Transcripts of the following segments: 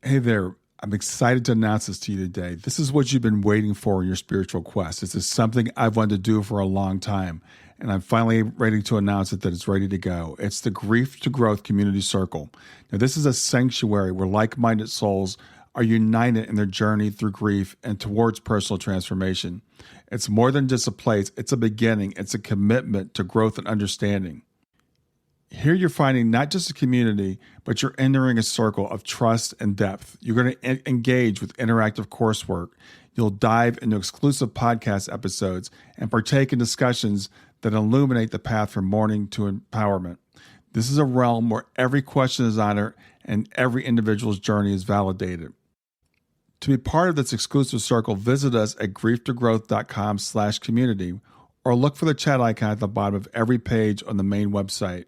Hey there. I'm excited to announce this to you today. This is what you've been waiting for in your spiritual quest. This is something I've wanted to do for a long time, and I'm finally ready to announce it that it's ready to go. It's the Grief to Growth Community Circle. Now, this is a sanctuary where like-minded souls are united in their journey through grief and towards personal transformation. It's more than just a place. It's a beginning. It's a commitment to growth and understanding. Here you're finding not just a community, but you're entering a circle of trust and depth. You're going to engage with interactive coursework. You'll dive into exclusive podcast episodes and partake in discussions that illuminate the path from mourning to empowerment. This is a realm where every question is honored and every individual's journey is validated. To be part of this exclusive circle, visit us at grieftogrowth.com/community or look for the chat icon at the bottom of every page on the main website.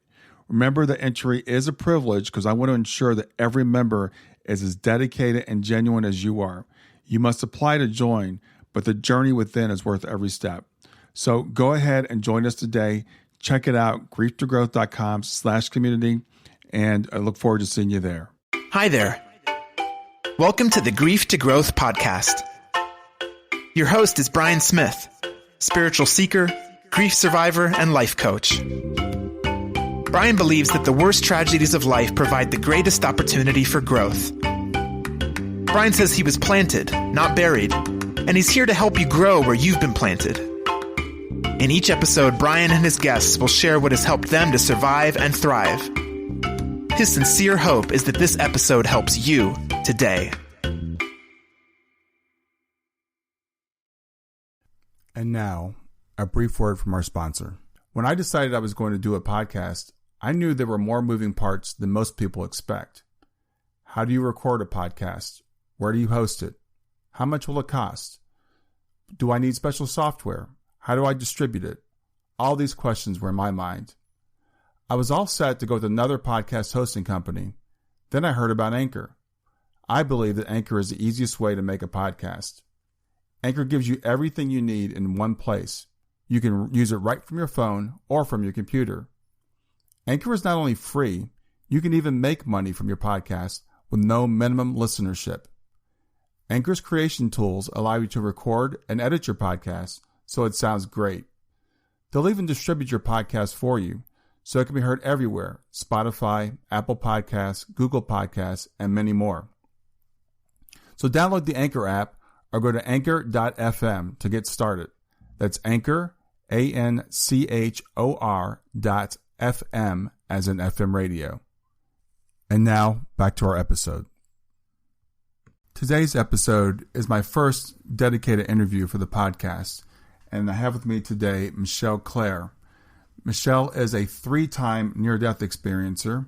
Remember that entry is a privilege because I want to ensure that every member is as dedicated and genuine as you are. You must apply to join, but the journey within is worth every step. So go ahead and join us today. Check it out, grieftogrowth.com/community, and I look forward to seeing you there. Hi there. Welcome to the Grief to Growth podcast. Your host is Brian Smith, spiritual seeker, grief survivor, and life coach. Brian believes that the worst tragedies of life provide the greatest opportunity for growth. Brian says he was planted, not buried, and he's here to help you grow where you've been planted. In each episode, Brian and his guests will share what has helped them to survive and thrive. His sincere hope is that this episode helps you today. And now, a brief word from our sponsor. When I decided I was going to do a podcast, I knew there were more moving parts than most people expect. How do you record a podcast? Where do you host it? How much will it cost? Do I need special software? How do I distribute it? All these questions were in my mind. I was all set to go with another podcast hosting company. Then I heard about Anchor. I believe that Anchor is the easiest way to make a podcast. Anchor gives you everything you need in one place. You can use it right from your phone or from your computer. Anchor is not only free, you can even make money from your podcast with no minimum listenership. Anchor's creation tools allow you to record and edit your podcast so it sounds great. They'll even distribute your podcast for you so it can be heard everywhere: Spotify, Apple Podcasts, Google Podcasts, and many more. So download the Anchor app or go to anchor.fm to get started. That's Anchor, ANCHOR.FM as in FM radio. And now, back to our episode. Today's episode is my first dedicated interview for the podcast, and I have with me today Michele Clare. Michele is a 3-time near-death experiencer,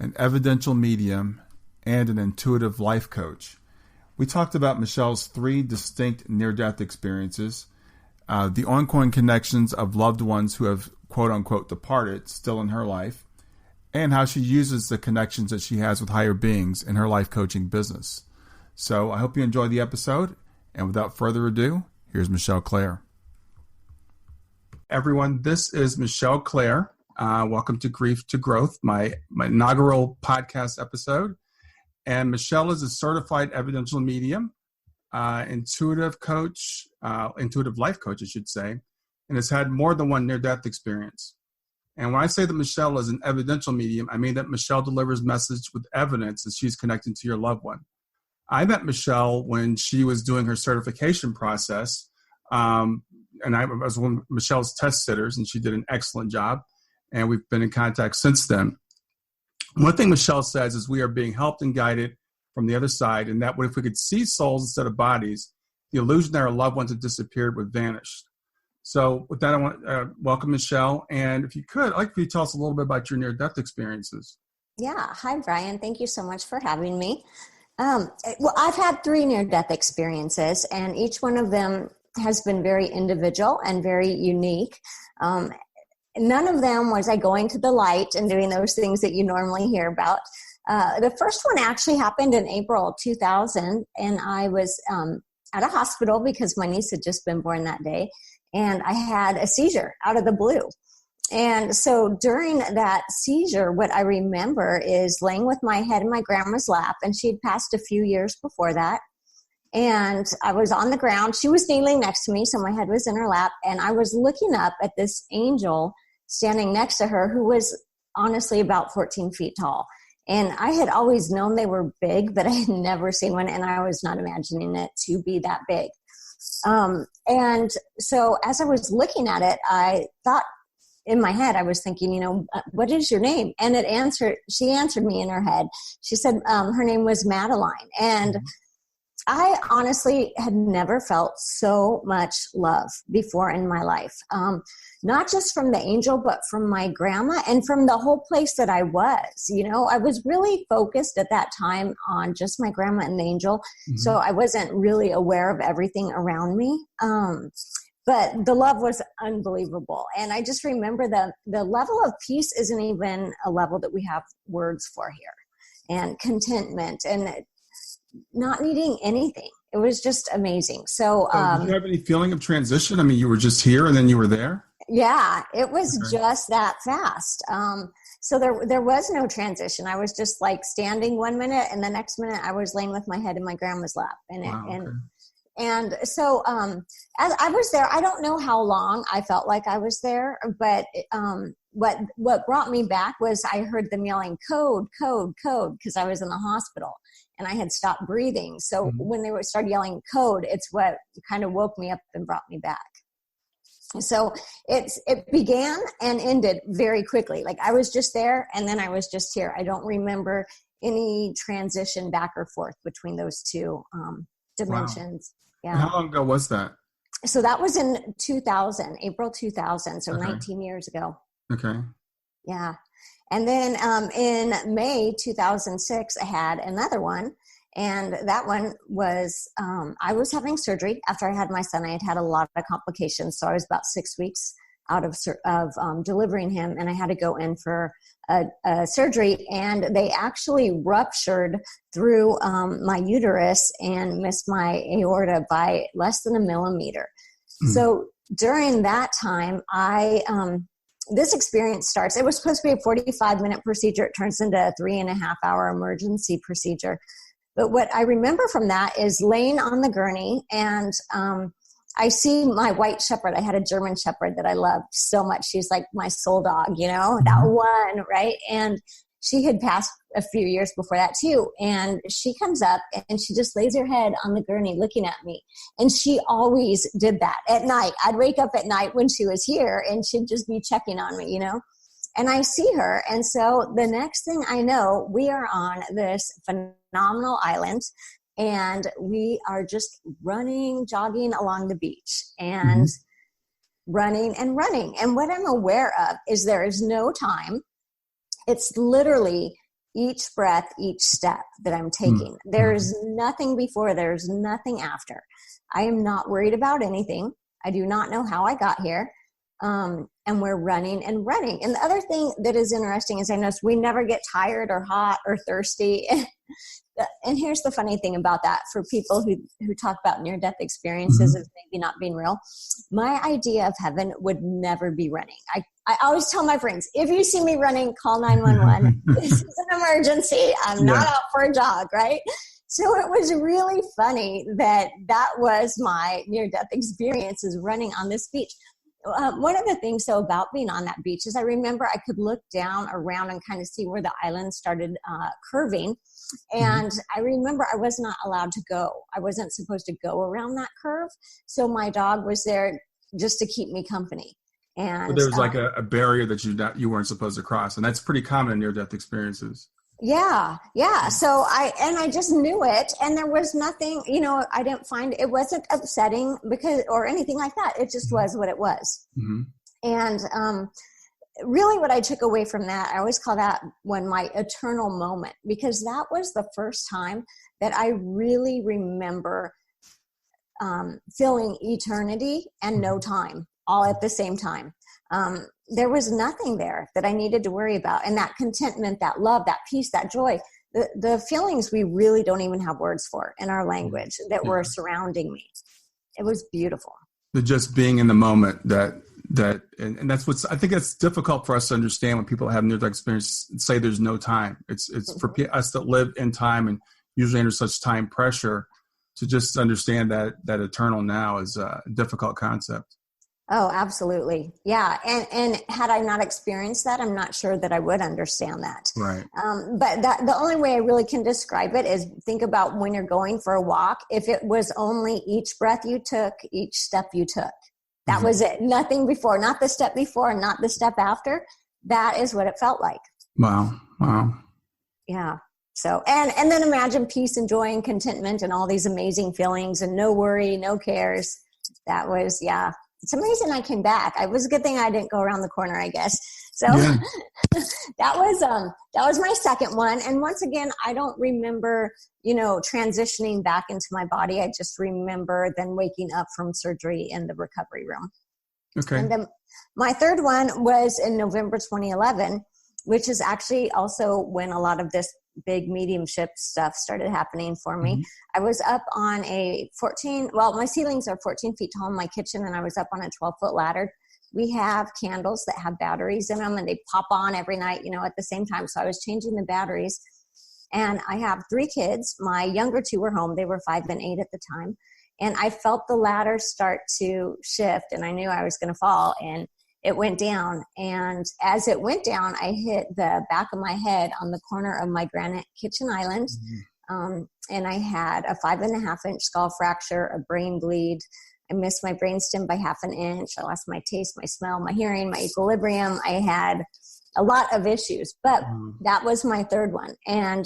an evidential medium, and an intuitive life coach. We talked about Michele's 3 distinct near-death experiences, the ongoing connections of loved ones who have quote-unquote departed still in her life, and how she uses the connections that she has with higher beings in her life coaching business. So I hope you enjoy the episode, and without further ado, here's Michele Clare. Everyone, this is Michele Clare. Welcome to Grief to Growth, my inaugural podcast episode. And Michele is a certified evidential medium, intuitive coach, intuitive life coach, I should say, and has had more than one near-death experience. And when I say that Michele is an evidential medium, I mean that Michele delivers message with evidence that she's connecting to your loved one. I met Michele when she was doing her certification process, and I was one of Michele's test sitters, and she did an excellent job, and we've been in contact since then. One thing Michele says is we are being helped and guided from the other side, and that if we could see souls instead of bodies, the illusion that our loved ones had disappeared would vanish. So with that, I want to welcome Michele, and if you could, I'd like for you to tell us a little bit about your near-death experiences. Yeah. Hi, Brian. Thank you so much for having me. Well, I've had 3 near-death experiences, and each one of them has been very individual and very unique. None of them was I going to the light and doing those things that you normally hear about. The first one actually happened in April 2000, and I was at a hospital because my niece had just been born that day, and I had a seizure out of the blue. And so during that seizure, what I remember is laying with my head in my grandma's lap, and she'd passed a few years before that. And I was on the ground. She was kneeling next to me, so my head was in her lap. And I was looking up at this angel standing next to her who was honestly about 14 feet tall. And I had always known they were big, but I had never seen one, and I was not imagining it to be that big. And so as I was looking at it, I thought in my head, I was thinking, what is your name? And she answered me in her head. She said her name was Madeline. And I honestly had never felt so much love before in my life. Not just from the angel, but from my grandma and from the whole place that I was. I was really focused at that time on just my grandma and the angel. Mm-hmm. So I wasn't really aware of everything around me. But the love was unbelievable. And I just remember the level of peace isn't even a level that we have words for here. And contentment and not needing anything. It was just amazing. So, did you have any feeling of transition? I mean, you were just here and then you were there? Yeah, it was just that fast. So there was no transition. I was just like standing 1 minute, and the next minute I was laying with my head in my grandma's lap. And so as I was there, I don't know how long I felt like I was there, but what brought me back was I heard them yelling, code, code, code, because I was in the hospital and I had stopped breathing. So when they started yelling code, it's what kind of woke me up and brought me back. So it began and ended very quickly. Like I was just there and then I was just here. I don't remember any transition back or forth between those two dimensions. Wow. Yeah. And how long ago was that? So that was in 2000, April 2000. So 19 years ago. Okay. Yeah. And then in May 2006, I had another one. And that one was, I was having surgery after I had my son. I had a lot of complications. So I was about 6 weeks out of delivering him. And I had to go in for a surgery. And they actually ruptured through my uterus and missed my aorta by less than 1 millimeter. Mm. So during that time, this experience starts. It was supposed to be a 45-minute procedure. It turns into a 3.5-hour emergency procedure. But what I remember from that is laying on the gurney, and I see my white shepherd. I had a German shepherd that I loved so much. She's like my soul dog, that one, right? And she had passed a few years before that too. And she comes up and she just lays her head on the gurney looking at me. And she always did that at night. I'd wake up at night when she was here and she'd just be checking on me, And I see her. And so the next thing I know, we are on this phenomenal island and we are just running, jogging along the beach and running and running. And what I'm aware of is there is no time. It's literally each breath, each step that I'm taking. There's nothing before, there's nothing after. I am not worried about anything. I do not know how I got here. And we're running and running. And the other thing that is interesting is I notice we never get tired or hot or thirsty. And here's the funny thing about that for people who talk about near-death experiences as maybe not being real. My idea of heaven would never be running. I always tell my friends, if you see me running, call 911. This is an emergency. I'm not out for a jog, right? So it was really funny that was my near-death experience, is running on this beach. One of the things, though, about being on that beach is I remember I could look down around and kind of see where the island started curving. And I remember I was not allowed to go. I wasn't supposed to go around that curve. So my dog was there just to keep me company. And there was like a barrier that you weren't supposed to cross. And that's pretty common in near-death experiences. Yeah. So I just knew it, and there was nothing, I didn't find, it wasn't upsetting or anything like that. It just was what it was. And really what I took away from that, I always call that one my eternal moment, because that was the first time that I really remember feeling eternity and no time all at the same time. There was nothing there that I needed to worry about. And that contentment, that love, that peace, that joy, the feelings we really don't even have words for in our language that were surrounding me. It was beautiful. Just being in the moment, that And that's I think that's difficult for us to understand when people have near-death experience say there's no time. It's for us that live in time and usually under such time pressure to just understand that eternal now is a difficult concept. Oh, absolutely. Yeah. And had I not experienced that, I'm not sure that I would understand that. Right. But the only way I really can describe it is think about when you're going for a walk. If it was only each breath you took, each step you took, that was it. Nothing before, not the step before, not the step after. That is what it felt like. Wow. Yeah. So, and then imagine peace and joy and contentment and all these amazing feelings and no worry, no cares. That was, yeah. It's amazing I came back. It was a good thing I didn't go around the corner, I guess. So yeah. that was my second one. And once again, I don't remember, transitioning back into my body. I just remember then waking up from surgery in the recovery room. Okay. And then my third one was in November 2011, which is actually also when a lot of this big mediumship stuff started happening for me. Mm-hmm. I was up on my ceilings are 14 feet tall in my kitchen, and I was up on a 12-foot ladder. We have candles that have batteries in them, and they pop on every night, at the same time. So I was changing the batteries, and I have 3 kids. My younger 2 were home. They were 5 and 8 at the time. And I felt the ladder start to shift, and I knew I was going to fall, and it went down. And as it went down, I hit the back of my head on the corner of my granite kitchen island. Mm-hmm. And I had a 5.5-inch skull fracture, a brain bleed. I missed my brainstem by 1/2 inch. I lost my taste, my smell, my hearing, my equilibrium. I had a lot of issues, but that was my third one. And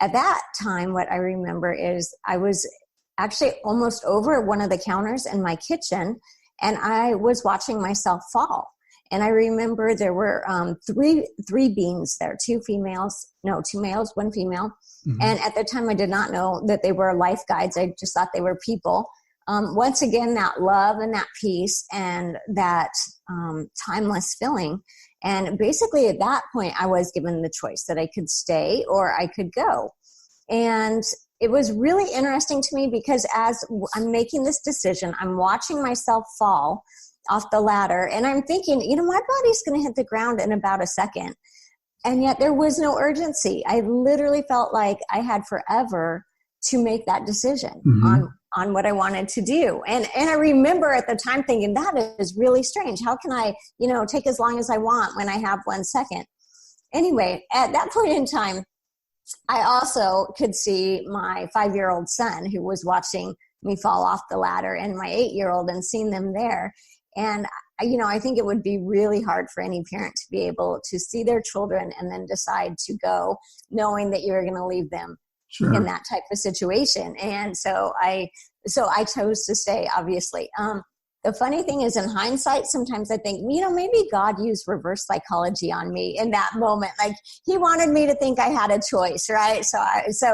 at that time, what I remember is I was actually almost over one of the counters in my kitchen, and I was watching myself fall. And I remember there were three beings there, 2 males, 1 female. Mm-hmm. And at the time, I did not know that they were life guides. I just thought they were people. Once again, that love and that peace and that timeless feeling. And basically at that point, I was given the choice that I could stay or I could go. And it was really interesting to me because as I'm making this decision, I'm watching myself fall off the ladder and I'm thinking, my body's going to hit the ground in about a second. And yet there was no urgency. I literally felt like I had forever to make that decision on what I wanted to do. And I remember at the time thinking, that is really strange. How can I, take as long as I want when I have 1 second? Anyway, at that point in time, I also could see my 5-year-old son who was watching me fall off the ladder and my 8-year-old and seeing them there. And, I think it would be really hard for any parent to be able to see their children and then decide to go knowing that you're going to leave them in that type of situation. And so I chose to stay, obviously. The funny thing is in hindsight, sometimes I think, maybe God used reverse psychology on me in that moment. Like he wanted me to think I had a choice, right? So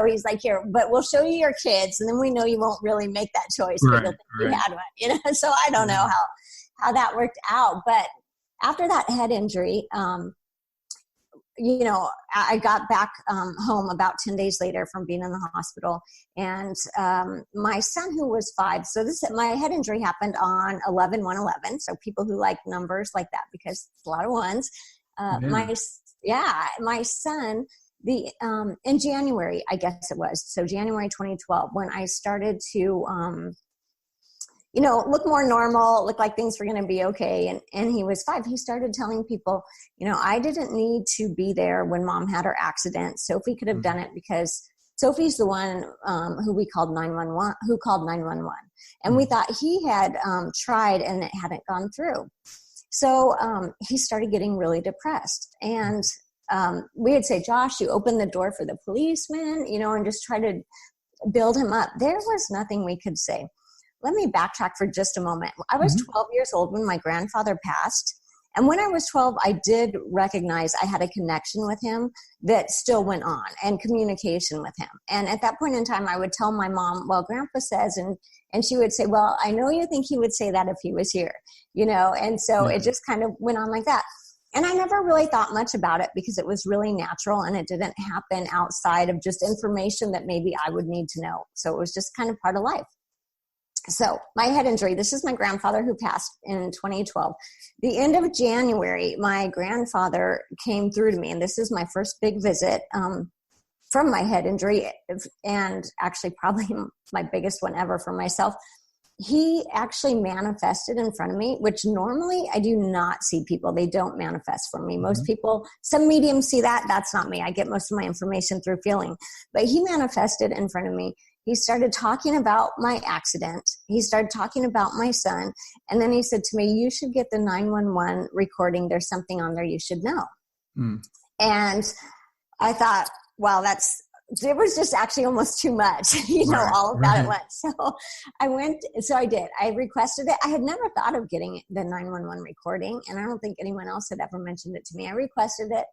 he's like, here, but we'll show you your kids. And then we know you won't really make that choice. Right, but you'll think you had one, So I don't know how that worked out. But after that head injury, I got back home about 10 days later from being in the hospital, and my son, who was 5, so my head injury happened on 11/1/11. So people who like numbers like that, because it's a lot of ones. My son, in January, I guess it was, so January 2012, when I started to look more normal, look like things were going to be okay. And he was 5. He started telling people, I didn't need to be there when Mom had her accident. Sophie could have done it because Sophie's the one who called 911. And we thought he had tried and it hadn't gone through. So he started getting really depressed. And we would say, Josh, you open the door for the policeman, and just try to build him up. There was nothing we could say. Let me backtrack for just a moment. I was 12 years old when my grandfather passed. And when I was 12, I did recognize I had a connection with him that still went on and communication with him. And at that point in time, I would tell my mom, well, Grandpa says, and she would say, well, I know you think he would say that if he was here, and so it just kind of went on like that. And I never really thought much about it because it was really natural and it didn't happen outside of just information that maybe I would need to know. So it was just kind of part of life. So my head injury, this is my grandfather who passed in 2012. The end of January, my grandfather came through to me, and this is my first big visit from my head injury, and actually probably my biggest one ever for myself. He actually manifested in front of me, which normally I do not see people. They don't manifest for me. Most people, some mediums see that. That's not me. I get most of my information through feeling. But he manifested in front of me. He started talking about my accident. He started talking about my son. And then he said to me, you should get the 911 recording. There's something on there you should know. And I thought, wow, it was just actually almost too much, all of that at once. So I did. I requested it. I had never thought of getting the 911 recording, and I don't think anyone else had ever mentioned it to me. I requested it.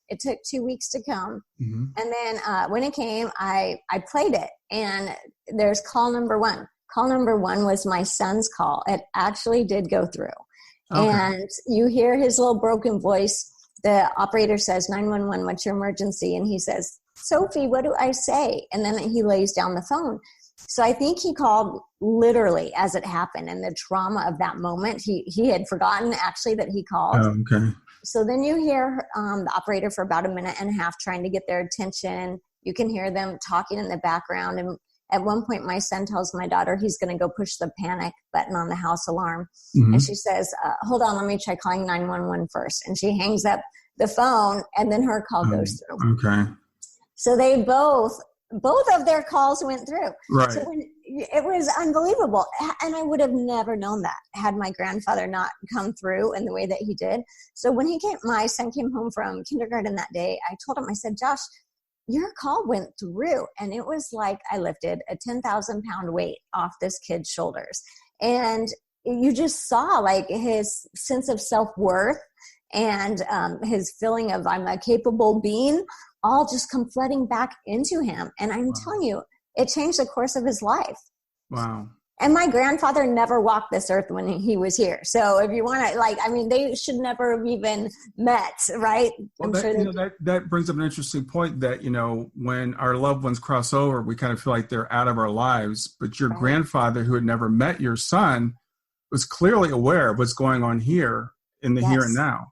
It took 2 weeks to come. And then when it came, I played it, and there's call number one. Call number one was my son's call. It actually did go through. Okay. And you hear his little broken voice. The operator says, 911, what's your emergency? And he says, Sophie, what do I say? And then he lays down the phone. So I think he called literally as it happened, and the trauma of that moment, he had forgotten actually that he called. Oh, okay. So then you hear the operator for about a minute and a half trying to get their attention. You can hear them talking in the background. And at one point, my son tells my daughter he's going to go push the panic button on the house alarm. And she says, hold on, let me try calling 911 first. And she hangs up the phone, and then her call goes through. Okay. So they both of their calls went through. Right. So it was unbelievable. And I would have never known that had my grandfather not come through in the way that he did. So when my son came home from kindergarten that day, I told him, I said, Josh, your call went through. And it was like I lifted a 10,000 pound weight off this kid's shoulders. And you just saw like his sense of self-worth and his feeling of I'm a capable being all just come flooding back into him. And I'm telling you, it changed the course of his life. Wow. And my grandfather never walked this earth when he was here. So if you want to, they should never have even met, right? Well, that brings up an interesting point that, when our loved ones cross over, we kind of feel like they're out of our lives. But your grandfather, who had never met your son, was clearly aware of what's going on here in the here and now.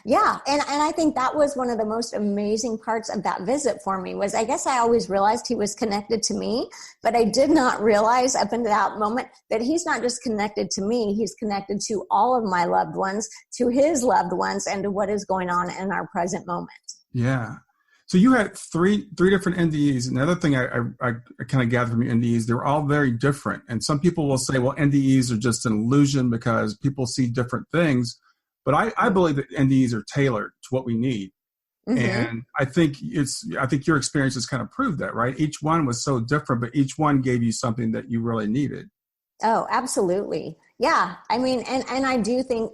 Yeah. And I think that was one of the most amazing parts of that visit for me was I guess I always realized he was connected to me, but I did not realize up until that moment that he's not just connected to me, he's connected to all of my loved ones, to his loved ones, and to what is going on in our present moment. Yeah. So you had three different NDEs. Another thing I kind of gathered from your NDEs, they were all very different. And some people will say, well, NDEs are just an illusion because people see different things. But I believe that NDEs are tailored to what we need. And I think your experiences kind of proved that, right? Each one was so different, but each one gave you something that you really needed. Oh, absolutely. Yeah. I mean, and I do think,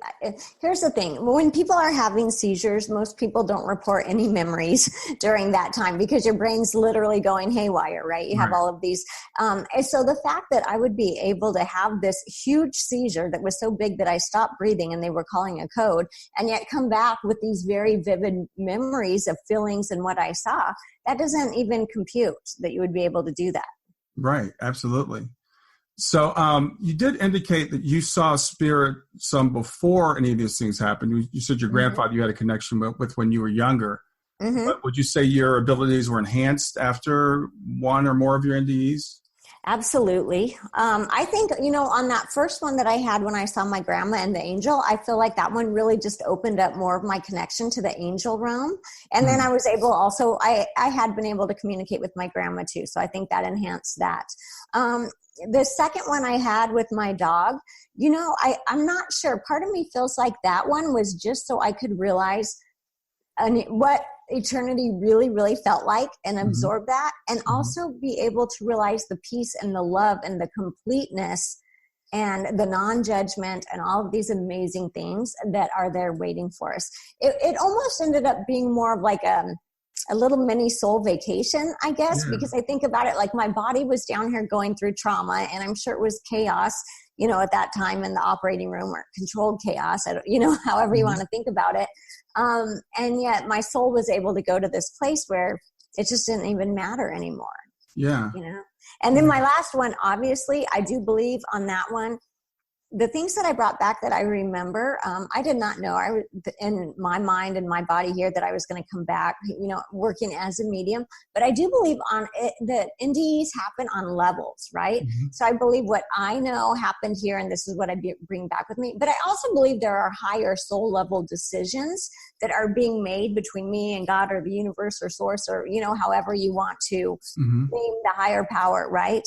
here's the thing. When people are having seizures, most people don't report any memories during that time because your brain's literally going haywire, right? You have all of these. And so the fact that I would be able to have this huge seizure that was so big that I stopped breathing and they were calling a code, and yet come back with these very vivid memories of feelings and what I saw, that doesn't even compute that you would be able to do that. Right. Absolutely. So you did indicate that you saw spirit some before any of these things happened. You said your grandfather you had a connection with when you were younger. But would you say your abilities were enhanced after one or more of your NDEs? Absolutely. I think, on that first one that I had when I saw my grandma and the angel, I feel like that one really just opened up more of my connection to the angel realm. And then I was able also, I had been able to communicate with my grandma too. So I think that enhanced that. The second one I had with my dog, I'm not sure. Part of me feels like that one was just so I could realize what eternity really, really felt like and absorb that, and also be able to realize the peace and the love and the completeness and the non-judgment and all of these amazing things that are there waiting for us. It almost ended up being more of like a little mini soul vacation, I guess, because I think about it like my body was down here going through trauma, and I'm sure it was chaos, at that time in the operating room, or controlled chaos, however you want to think about it. And yet my soul was able to go to this place where it just didn't even matter anymore. Yeah. And then my last one, obviously, I do believe on that one. The things that I brought back that I remember, I did not know in my mind and my body here that I was going to come back, working as a medium. But I do believe on it that NDEs happen on levels, right? Mm-hmm. So I believe what I know happened here, and this is what I bring back with me. But I also believe there are higher soul level decisions that are being made between me and God or the universe or source or, however you want to name the higher power, right?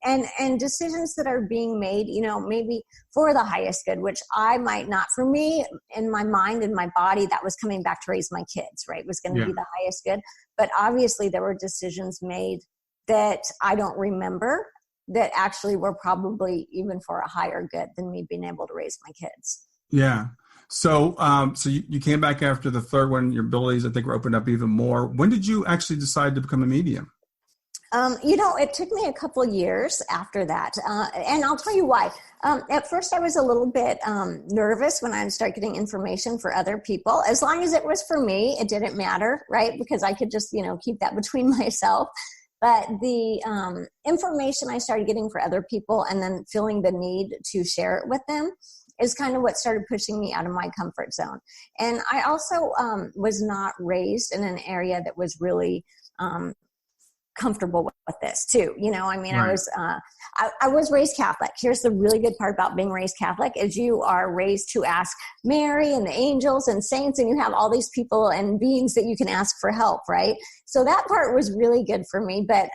And decisions that are being made, maybe for the highest good, which I might not. For me, in my mind and my body, that was coming back to raise my kids, right? It was going to be the highest good. But obviously there were decisions made that I don't remember that actually were probably even for a higher good than me being able to raise my kids. Yeah. So you came back after the third one, your abilities, I think, were opened up even more. When did you actually decide to become a medium? It took me a couple of years after that. And I'll tell you why. At first I was a little bit nervous when I started getting information for other people. As long as it was for me, it didn't matter, right? Because I could just, keep that between myself. But the information I started getting for other people and then feeling the need to share it with them is kind of what started pushing me out of my comfort zone. And I also was not raised in an area that was really comfortable with this too. Right. I was raised Catholic. Here's the really good part about being raised Catholic is you are raised to ask Mary and the angels and saints, and you have all these people and beings that you can ask for help, right? So that part was really good for me. But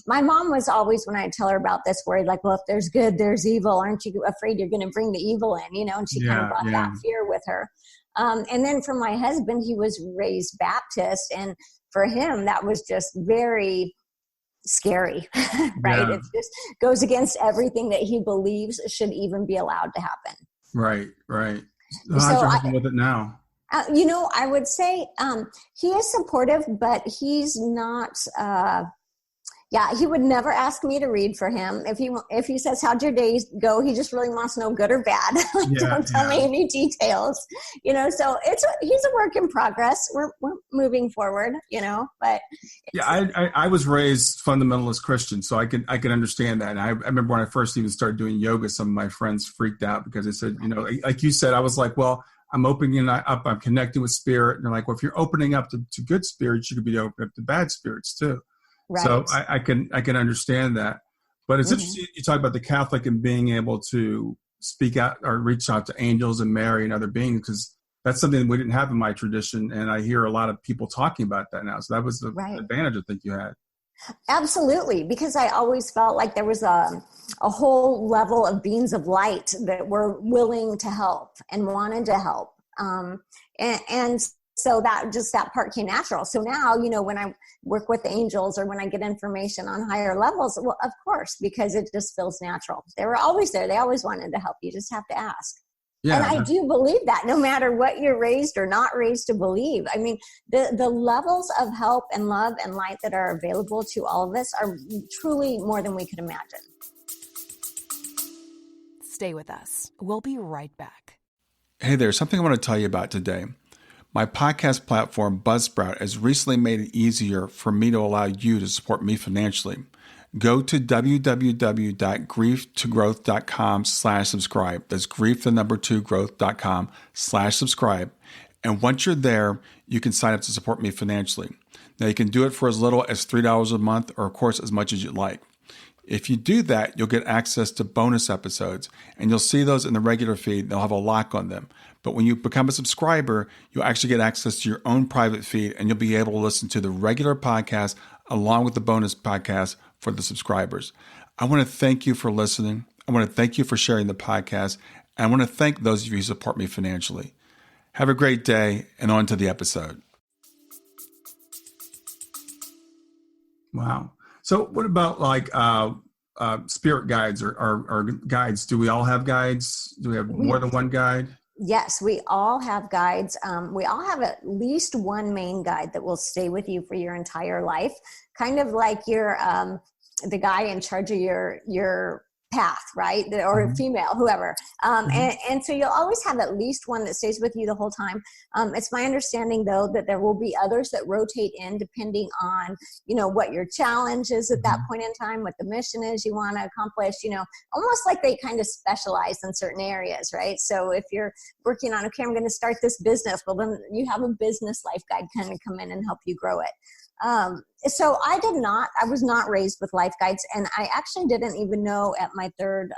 my mom was always, when I tell her about this, worried like, well, if there's good, there's evil. Aren't you afraid you're going to bring the evil in, and she kind of brought that fear with her. And then for my husband, he was raised Baptist, and for him, that was just very scary, right? Yeah. It just goes against everything that he believes should even be allowed to happen. Right. So how's your husband with it now? I would say he is supportive, but he's not... he would never ask me to read for him. If he says, how'd your day go? He just really wants to know good or bad. Don't tell me any details, so he's a work in progress. We're moving forward, but. I was raised fundamentalist Christian, so I can understand that. And I remember when I first even started doing yoga, some of my friends freaked out because they said, like you said, I was like, well, I'm opening up, I'm connecting with spirit. And they're like, well, if you're opening up to good spirits, you could be opening up to bad spirits too. Right. So I can understand that, but it's interesting you talk about the Catholic and being able to speak out or reach out to angels and Mary and other beings, because that's something that we didn't have in my tradition, and I hear a lot of people talking about that now. So that was the advantage I think you had. Absolutely, because I always felt like there was a whole level of beings of light that were willing to help and wanted to help, and so that part came natural. So now, when I work with angels or when I get information on higher levels, well, of course, because it just feels natural. They were always there. They always wanted to help. You just have to ask. Yeah, and I do believe that no matter what you're raised or not raised to believe. I mean, the levels of help and love and light that are available to all of us are truly more than we could imagine. Stay with us. We'll be right back. Hey there, something I want to tell you about today. My podcast platform, Buzzsprout, has recently made it easier for me to allow you to support me financially. Go to www.grieftogrowth.com/subscribe. That's grief2growth.com/subscribe. And once you're there, you can sign up to support me financially. Now, you can do it for as little as $3 a month, or of course, as much as you'd like. If you do that, you'll get access to bonus episodes, and you'll see those in the regular feed. They'll have a lock on them. But when you become a subscriber, you'll actually get access to your own private feed, and you'll be able to listen to the regular podcast along with the bonus podcast for the subscribers. I want to thank you for listening. I want to thank you for sharing the podcast. And I want to thank those of you who support me financially. Have a great day, and on to the episode. Wow. So what about spirit guides or guides? Do we all have guides? Do we have more than one guide? Yes, we all have guides. We all have at least one main guide that will stay with you for your entire life. Kind of like you're the guy in charge of your path, right? Or female, whoever. And so you'll always have at least one that stays with you the whole time. It's my understanding, though, that there will be others that rotate in depending on, what your challenge is at that point in time, what the mission is you want to accomplish, almost like they kind of specialize in certain areas, right? So if you're working on, okay, I'm going to start this business, well, then you have a business life guide kind of come in and help you grow it. So I was not raised with life guides, and I actually didn't even know at my third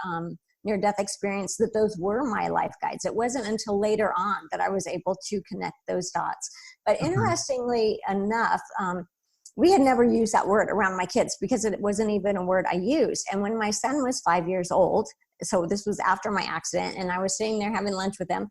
near-death experience that those were my life guides. It wasn't until later on that I was able to connect those dots. But interestingly enough, we had never used that word around my kids because it wasn't even a word I used. And when my son was 5 years old, so this was after my accident, and I was sitting there having lunch with him,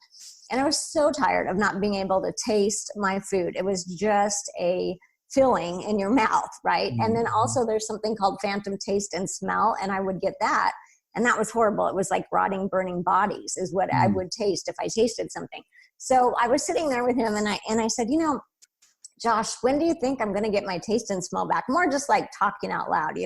and I was so tired of not being able to taste my food. It was just a filling in your mouth, right? And then also there's something called phantom taste and smell, and I would get that, and that was horrible. It was like rotting, burning bodies is what I would taste if I tasted something. So I was sitting there with him, and I said, Josh, when do you think I'm going to get my taste and smell back? More just like talking out loud,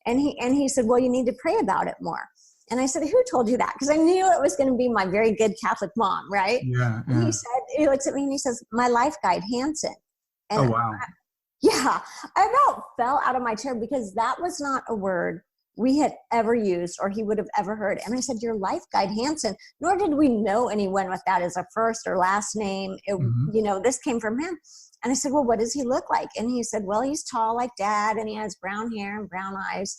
And he said, well, you need to pray about it more. And I said, who told you that? Because I knew it was going to be my very good Catholic mom, right? Yeah. And he looks at me and he says, my life guide, Hansen. And oh, wow. I about fell out of my chair because that was not a word we had ever used or he would have ever heard. And I said, your life guide, Hansen, nor did we know anyone with that as a first or last name. This came from him. And I said, well, what does he look like? And he said, well, he's tall like Dad, and he has brown hair and brown eyes.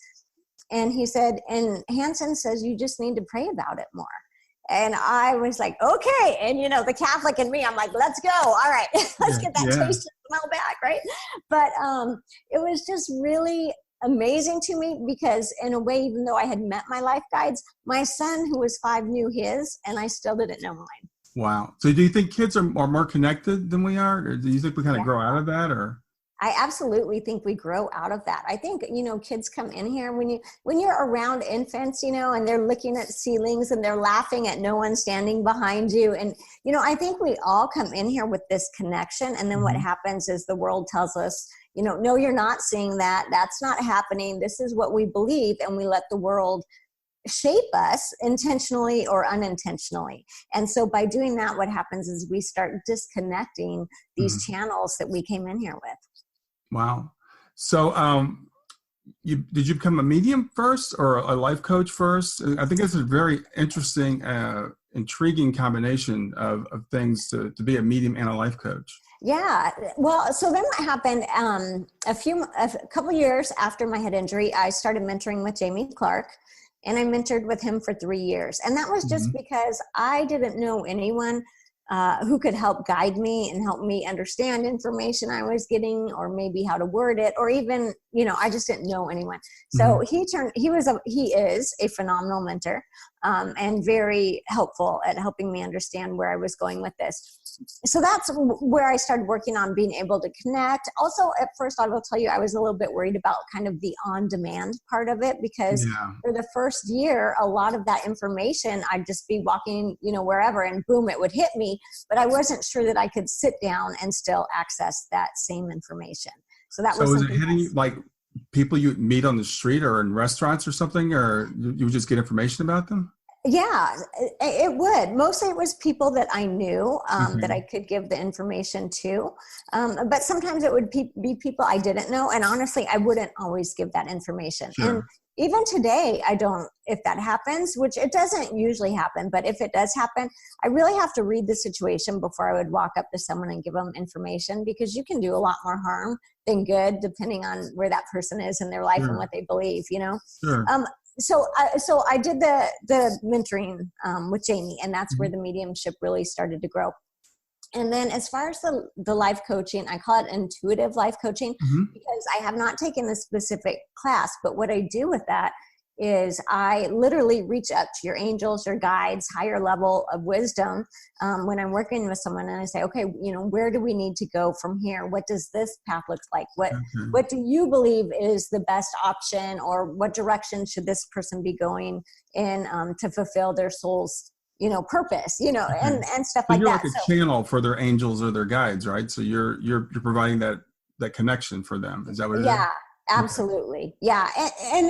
And he said, and Hansen says, you just need to pray about it more. And I was like, okay. And, the Catholic in me, I'm like, let's go. All right, let's get that taste and smell back, right? But it was just really amazing to me because in a way, even though I had met my life guides, my son who was 5 knew his, and I still didn't know mine. Wow. So do you think kids are more connected than we are? Or do you think we kind of grow out of that? Or I absolutely think we grow out of that. I think, kids come in here when you're around infants, and they're looking at ceilings and they're laughing at no one standing behind you. And, I think we all come in here with this connection. And then what happens is the world tells us, no, you're not seeing that. That's not happening. This is what we believe. And we let the world shape us intentionally or unintentionally. And so by doing that, what happens is we start disconnecting these channels that we came in here with. Wow. So did you become a medium first or a life coach first? I think it's a very interesting, intriguing combination of things to be a medium and a life coach. Yeah. Well, so then what happened, a couple years after my head injury, I started mentoring with Jamie Clark. And I mentored with him for 3 years. And that was just because I didn't know anyone who could help guide me and help me understand information I was getting, or maybe how to word it, or even, I just didn't know anyone. So he is a phenomenal mentor and very helpful at helping me understand where I was going with this. So that's where I started working on being able to connect. Also, at first, I will tell you, I was a little bit worried about kind of the on-demand part of it because for the first year, a lot of that information, I'd just be walking, wherever, and boom, it would hit me. But I wasn't sure that I could sit down and still access that same information. So was it hitting you like people you meet on the street or in restaurants or something, or you would just get information about them? Yeah, it would. Mostly it was people that I knew that I could give the information to. But sometimes it would be people I didn't know. And honestly, I wouldn't always give that information. Sure. And even today, I don't, if that happens, which it doesn't usually happen, but if it does happen, I really have to read the situation before I would walk up to someone and give them information, because you can do a lot more harm than good depending on where that person is in their life and what they believe, Sure. So I did the mentoring with Jamie, and that's where the mediumship really started to grow. And then as far as the life coaching, I call it intuitive life coaching because I have not taken a specific class, but what I do with that is I literally reach up to your angels, your guides, higher level of wisdom when I'm working with someone, and I say, okay, where do we need to go from here? What does this path look like? What do you believe is the best option, or what direction should this person be going in to fulfill their soul's purpose, and stuff like that. You're like a channel for their angels or their guides, right? So you're providing that connection for them. Is that what it is? Yeah, Absolutely. Yeah. And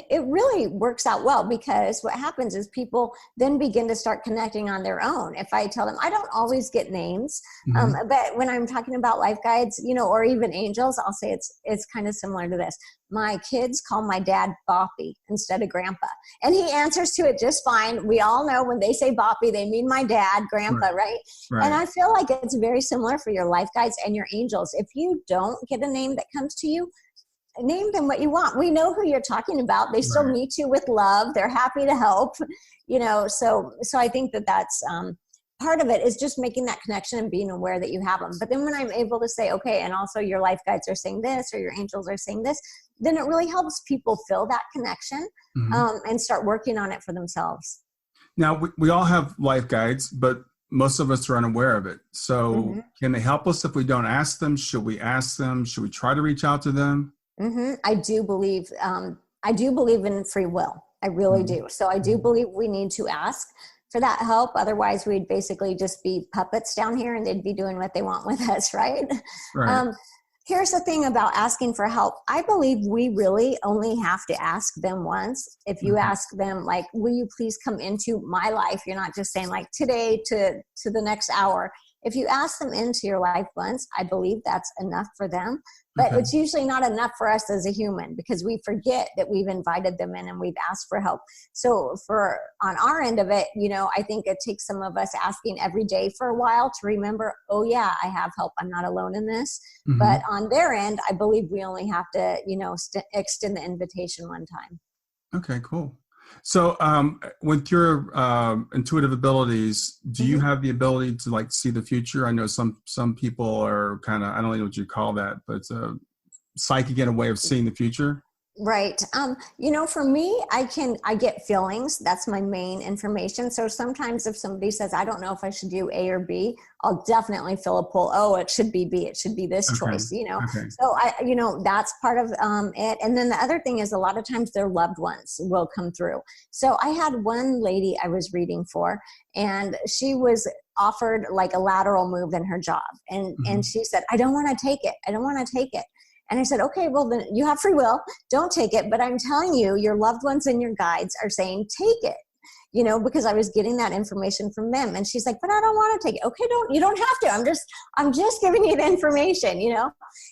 it really works out well, because what happens is people then begin to start connecting on their own. If I tell them, I don't always get names, but when I'm talking about life guides, or even angels, I'll say it's kind of similar to this. My kids call my dad Boppy instead of Grandpa, and he answers to it just fine. We all know when they say Boppy, they mean my dad, Grandpa, right? And I feel like it's very similar for your life guides and your angels. If you don't get a name that comes to you, name them what you want. We know who you're talking about. They still meet you with love. They're happy to help, so I think that's part of it, is just making that connection and being aware that you have them. But then when I'm able to say, okay, and also your life guides are saying this, or your angels are saying this, then it really helps people feel that connection and start working on it for themselves. Now, we all have life guides, but most of us are unaware of it. So can they help us if we don't ask them? Should we ask them? Should we try to reach out to them? I do believe in free will. I really do. So I do believe we need to ask for that help. Otherwise, we'd basically just be puppets down here, and they'd be doing what they want with us, right? Here's the thing about asking for help. I believe we really only have to ask them once. If you ask them, like, will you please come into my life? You're not just saying like today to the next hour. If you ask them into your life once, I believe that's enough for them. But it's usually not enough for us as a human, because we forget that we've invited them in and we've asked for help. So on our end of it, I think it takes some of us asking every day for a while to remember, oh yeah, I have help. I'm not alone in this. But on their end, I believe we only have to, extend the invitation one time. Okay, cool. So with your intuitive abilities, do you have the ability to like see the future? I know some people are kind of, I don't know what you call that, but psychic in a way of seeing the future. Right. For me, I get feelings. That's my main information. So sometimes if somebody says, I don't know if I should do A or B, I'll definitely feel a pull. Oh, it should be B. It should be this choice, So that's part of it. And then the other thing is, a lot of times their loved ones will come through. So I had one lady I was reading for, and she was offered like a lateral move in her job. And she said, I don't want to take it. I don't want to take it. And I said, okay, well, then you have free will. Don't take it. But I'm telling you, your loved ones and your guides are saying, take it, because I was getting that information from them. And she's like, but I don't want to take it. Okay, you don't have to. I'm just giving you the information,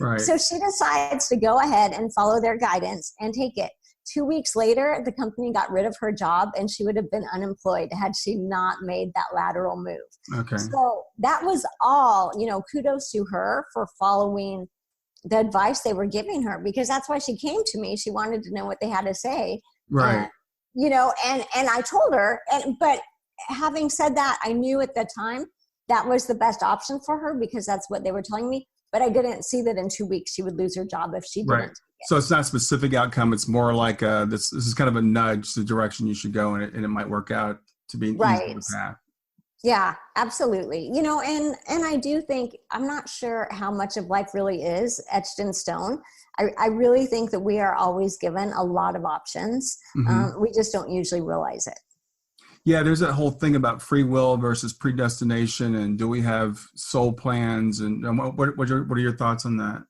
Right. So she decides to go ahead and follow their guidance and take it. 2 weeks later, the company got rid of her job, and she would have been unemployed had she not made that lateral move. Okay. So that was all, kudos to her for following the advice they were giving her, because that's why she came to me. She wanted to know what they had to say. Right. And I told her, but having said that, I knew at the time that was the best option for her, because that's what they were telling me. But I didn't see that in 2 weeks she would lose her job if she didn't. Right. So it's not a specific outcome. It's more like this is kind of a nudge, the direction you should go, and it might work out to be an easier path. Yeah, absolutely. And I do think, I'm not sure how much of life really is etched in stone. I really think that we are always given a lot of options. We just don't usually realize it. Yeah, there's that whole thing about free will versus predestination, and do we have soul plans, and what are your thoughts on that?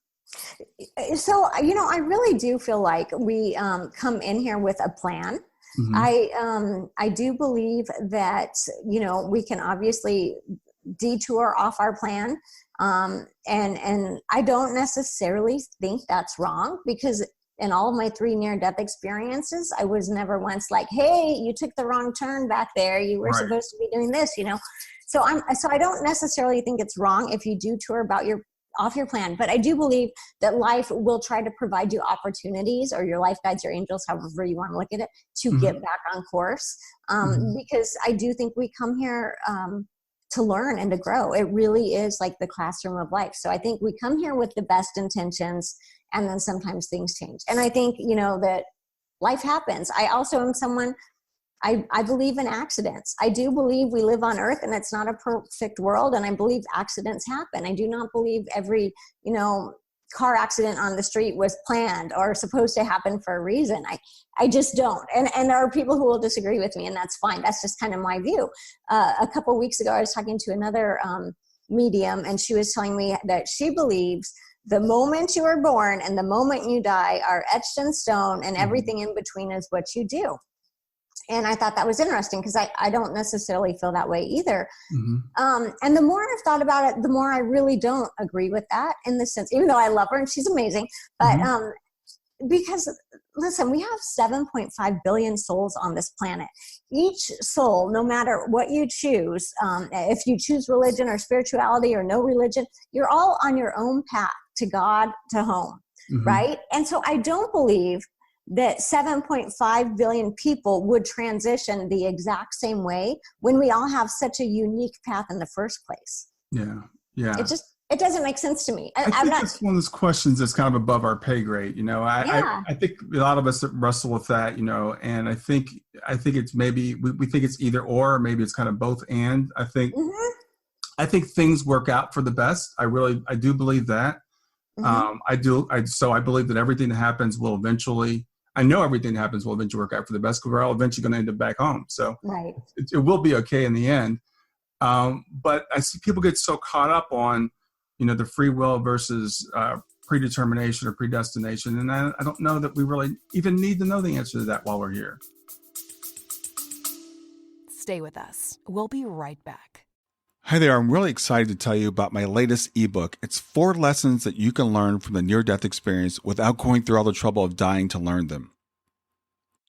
So, I really do feel like we come in here with a plan. I do believe that, we can obviously detour off our plan. And I don't necessarily think that's wrong, because in all of my 3 near-death experiences, I was never once like, hey, you took the wrong turn back there. You were supposed to be doing this, So I don't necessarily think it's wrong if you do tour off your plan. But I do believe that life will try to provide you opportunities, or your life guides, your angels, however you want to look at it, to get back on course. Because I do think we come here to learn and to grow. It really is like the classroom of life. So I think we come here with the best intentions, and then sometimes things change. And I think, that life happens. I also am someone, I believe in accidents. I do believe we live on earth and it's not a perfect world. And I believe accidents happen. I do not believe every, car accident on the street was planned or supposed to happen for a reason. I just don't. And there are people who will disagree with me, and that's fine. That's just kind of my view. A couple of weeks ago, I was talking to another medium, and she was telling me that she believes the moment you are born and the moment you die are etched in stone, and everything in between is what you do. And I thought that was interesting because I don't necessarily feel that way either. And the more I've thought about it, the more I really don't agree with that, in the sense, even though I love her and she's amazing, but because listen, we have 7.5 billion souls on this planet. Each soul, no matter what you choose, if you choose religion or spirituality or no religion, you're all on your own path to God, to home, right? And so I don't believe that 7.5 billion people would transition the exact same way when we all have such a unique path in the first place. Yeah. It doesn't make sense to me. I think it's one of those questions that's kind of above our pay grade. I think a lot of us wrestle with that, and I think it's maybe we think it's either or maybe it's kind of both. And I think things work out for the best. I do believe that. I believe that everything that happens will eventually, I know everything that happens will eventually work out for the best, because we're all eventually going to end up back home. So it will be okay in the end. But I see people get so caught up on, the free will versus predetermination or predestination. And I don't know that we really even need to know the answer to that while we're here. Stay with us. We'll be right back. Hi there. I'm really excited to tell you about my latest ebook. It's 4 lessons that you can learn from the near-death experience without going through all the trouble of dying to learn them.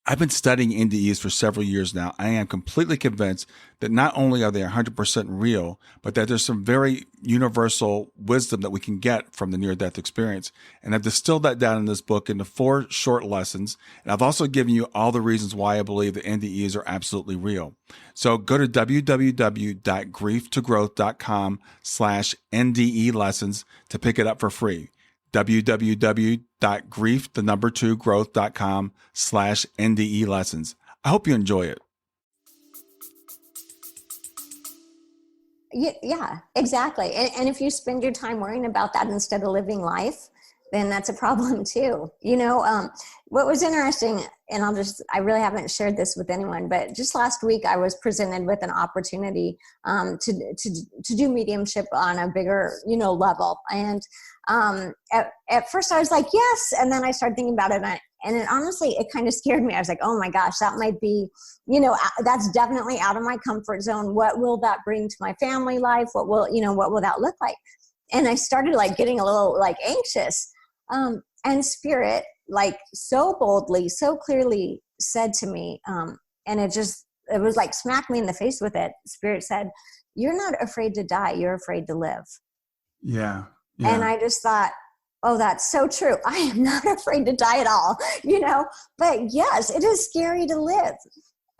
I've been studying NDEs for several years now. I am completely convinced that not only are they 100% real, but that there's some very universal wisdom that we can get from the near-death experience. And I've distilled that down in this book into 4 short lessons. And I've also given you all the reasons why I believe that NDEs are absolutely real. So go to www.grieftogrowth.com/NDE lessons to pick it up for free. www.grieftogrowth.com/NDE lessons. I hope you enjoy it. Yeah, exactly. And if you spend your time worrying about that instead of living life, then that's a problem too. What was interesting, and I really haven't shared this with anyone, but just last week I was presented with an opportunity to do mediumship on a bigger, level. And at first I was like, yes. And then I started thinking about it, and it honestly, it kind of scared me. I was like, oh my gosh, that might be, that's definitely out of my comfort zone. What will that bring to my family life? What will that look like? And I started getting a little anxious. And Spirit, so boldly, so clearly said to me, and it was like smacked me in the face with it. Spirit said, you're not afraid to die. You're afraid to live. Yeah. And I just thought, oh, that's so true. I am not afraid to die at all, but yes, it is scary to live.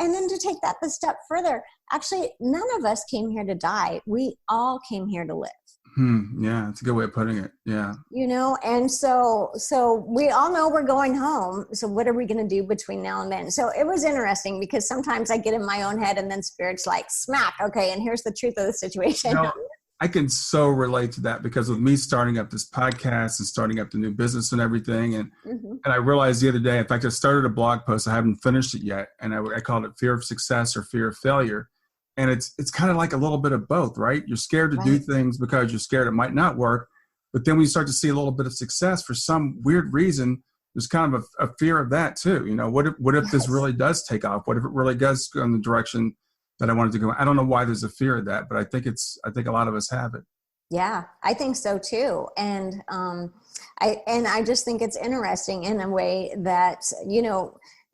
And then to take that a step further, actually, none of us came here to die. We all came here to live. Yeah, it's a good way of putting it. Yeah. And so we all know we're going home. So what are we going to do between now and then? So it was interesting because sometimes I get in my own head and then Spirit's like, smack. Okay. And here's the truth of the situation. I can so relate to that because with me starting up this podcast and starting up the new business and everything. And I realized the other day, in fact, I started a blog post. I haven't finished it yet. And I called it Fear of Success or Fear of Failure. And it's kind of like a little bit of both, right? You're scared to do things because you're scared it might not work. But then when you start to see a little bit of success for some weird reason, there's kind of a fear of that too. What if this really does take off? What if it really does go in the direction that I wanted to go? I don't know why there's a fear of that, but I think a lot of us have it. Yeah, I think so too. And I just think it's interesting in a way that,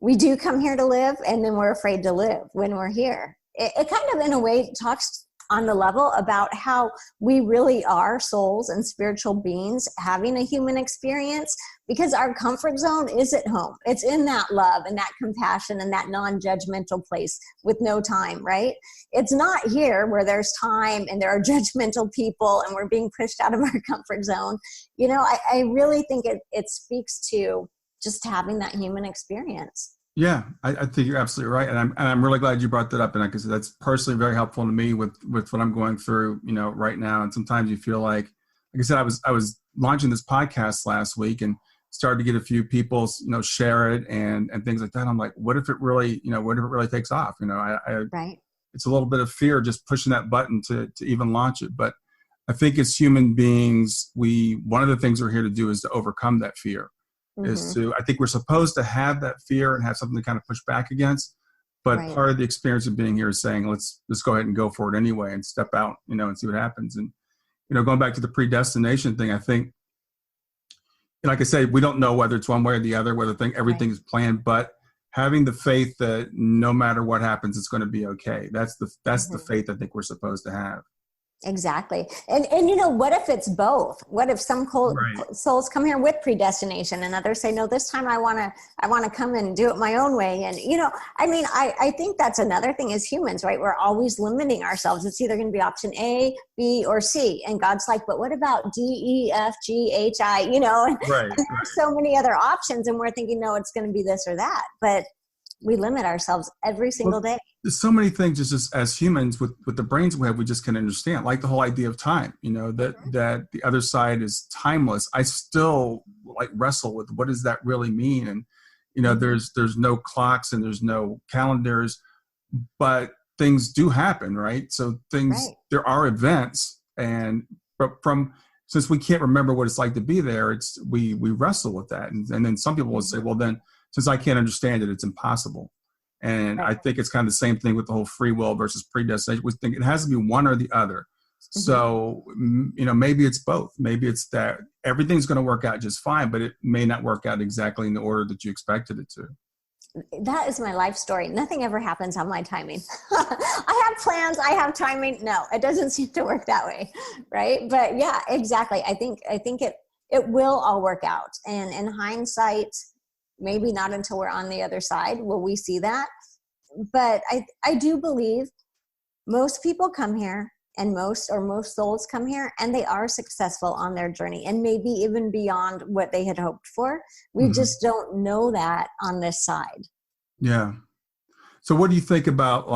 we do come here to live and then we're afraid to live when we're here. It kind of, in a way, talks on the level about how we really are souls and spiritual beings having a human experience, because our comfort zone is at home. It's in that love and that compassion and that non-judgmental place with no time, right? It's not here where there's time and there are judgmental people and we're being pushed out of our comfort zone. I really think it speaks to just having that human experience. Yeah, I think you're absolutely right. And I'm really glad you brought that up. And because that's personally very helpful to me with what I'm going through, right now. And sometimes you feel like I said, I was launching this podcast last week and started to get a few people, share it and things like that. I'm like, what if it really takes off? Right. It's a little bit of fear just pushing that button to even launch it. But I think as human beings, one of the things we're here to do is to overcome that fear. I think we're supposed to have that fear and have something to kind of push back against. But part of the experience of being here is saying, let's go ahead and go for it anyway and step out, and see what happens. And, going back to the predestination thing, I think, like I said, we don't know whether it's one way or the other, whether everything is planned, but having the faith that no matter what happens, it's going to be okay. That's the faith I think we're supposed to have. Exactly. And what if it's both? What if some souls come here with predestination and others say, no, this time I want to come and do it my own way. And, I think that's another thing as humans, right? We're always limiting ourselves. It's either going to be option A, B, or C. And God's like, but what about D, E, F, G, H, I, and there's so many other options. And we're thinking, no, it's going to be this or that. But we limit ourselves every single day. There's so many things just as humans with the brains we have, we just can understand, like the whole idea of time, that the other side is timeless. I still wrestle with what does that really mean? And, there's no clocks and there's no calendars, but things do happen, right? So there are events, but since we can't remember what it's like to be there, we wrestle with that. And then some people will say, well, then since I can't understand it, it's impossible. And I think it's kind of the same thing with the whole free will versus predestination. We think it has to be one or the other. So, maybe it's both. Maybe it's that everything's going to work out just fine, but it may not work out exactly in the order that you expected it to. That is my life story. Nothing ever happens on my timing. I have plans. I have timing. No, it doesn't seem to work that way. Right. But yeah, exactly. I think it will all work out. And in hindsight, maybe not until we're on the other side will we see that. But I do believe most people come here and most souls come here and they are successful on their journey and maybe even beyond what they had hoped for. We just don't know that on this side. Yeah. So what do you think about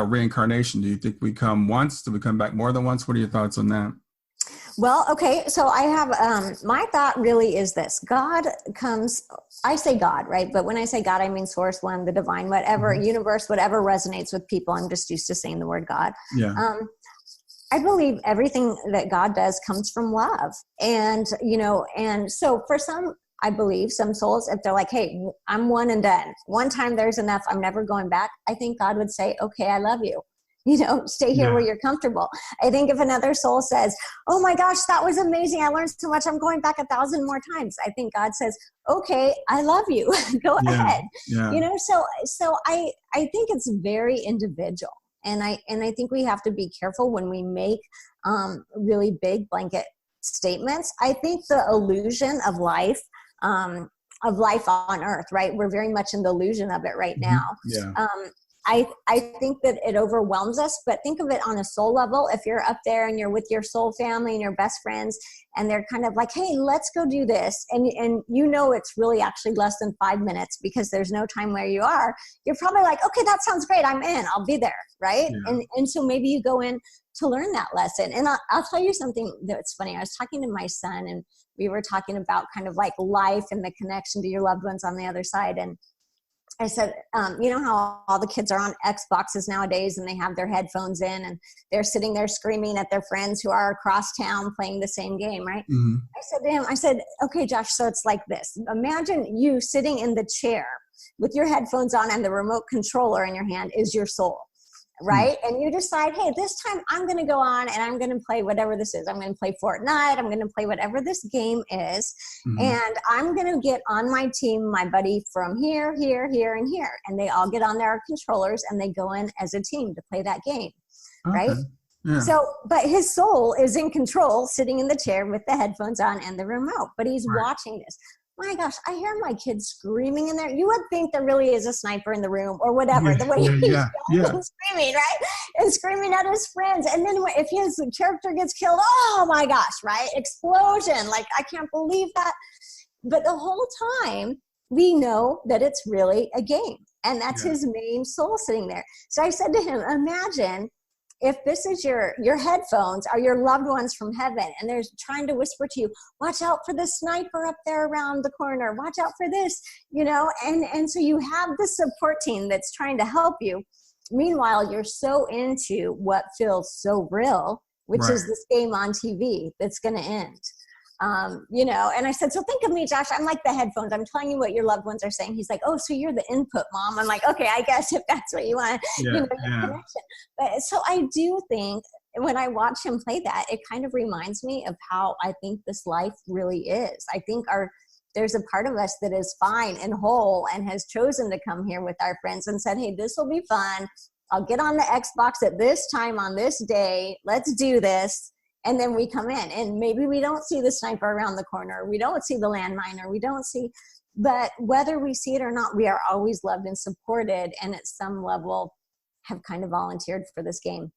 reincarnation? Do you think we come once? Do we come back more than once? What are your thoughts on that? Well, okay. So I have, my thought really is this: God comes, I say God, right? But when I say God, I mean source, one, the divine, whatever, universe, whatever resonates with people. I'm just used to saying the word God. Yeah. I believe everything that God does comes from love. And, and so for some, I believe some souls, if they're like, hey, I'm one and done. One time there's enough. I'm never going back. I think God would say, okay, I love you. Stay here where you're comfortable. I think if another soul says, oh my gosh, that was amazing. I learned so much. I'm going back 1,000 more times. I think God says, okay, I love you. Go ahead. Yeah. So I think it's very individual. And I think we have to be careful when we make really big blanket statements. I think the illusion of life on earth, right? We're very much in the illusion of it right now. Yeah. I think that it overwhelms us, but think of it on a soul level. If you're up there and you're with your soul family and your best friends, and they're kind of like, hey, let's go do this. And it's really actually less than 5 minutes because there's no time where you are. You're probably like, okay, that sounds great. I'm in, I'll be there. Right. Yeah. And so maybe you go in to learn that lesson. And I'll tell you something that's funny. I was talking to my son and we were talking about kind of like life and the connection to your loved ones on the other side. And I said, you know how all the kids are on Xboxes nowadays and they have their headphones in and they're sitting there screaming at their friends who are across town playing the same game, right? Mm-hmm. I said to him, okay, Josh, so it's like this. Imagine you sitting in the chair with your headphones on and the remote controller in your hand is your soul, right? Mm-hmm. And you decide, hey, this time I'm going to go on and I'm going to play whatever this is. I'm going to play Fortnite. I'm going to play whatever this game is. Mm-hmm. And I'm going to get on my team, my buddy from here, here, here, and here. And they all get on their controllers and they go in as a team to play that game, right? Yeah. So, but his soul is in control, sitting in the chair with the headphones on and the remote, but he's watching this. My gosh, I hear my kids screaming in there. You would think there really is a sniper in the room or whatever, the way he's yelling, screaming, right? And screaming at his friends. And then if his character gets killed, oh my gosh, right? Explosion. Like, I can't believe that. But the whole time, we know that it's really a game. And that's his main soul sitting there. So I said to him, imagine if this is your headphones are your loved ones from heaven and they're trying to whisper to you, watch out for the sniper up there around the corner, watch out for this, and so you have the support team that's trying to help you. Meanwhile, you're so into what feels so real which Right. is this game on TV that's going to end. And I said, so think of me, Josh, I'm like the headphones. I'm telling you what your loved ones are saying. He's like, oh, so you're the input, Mom. I'm like, okay, I guess if that's what you want, Yeah. connection. But so I do think when I watch him play that, it kind of reminds me of how I think this life really is. I think there's a part of us that is fine and whole and has chosen to come here with our friends and said, hey, this will be fun. I'll get on the Xbox at this time on this day. Let's do this. And then we come in and maybe we don't see the sniper around the corner. We don't see the landmine, or we don't see, but whether we see it or not, we are always loved and supported. And at some level have kind of volunteered for this game.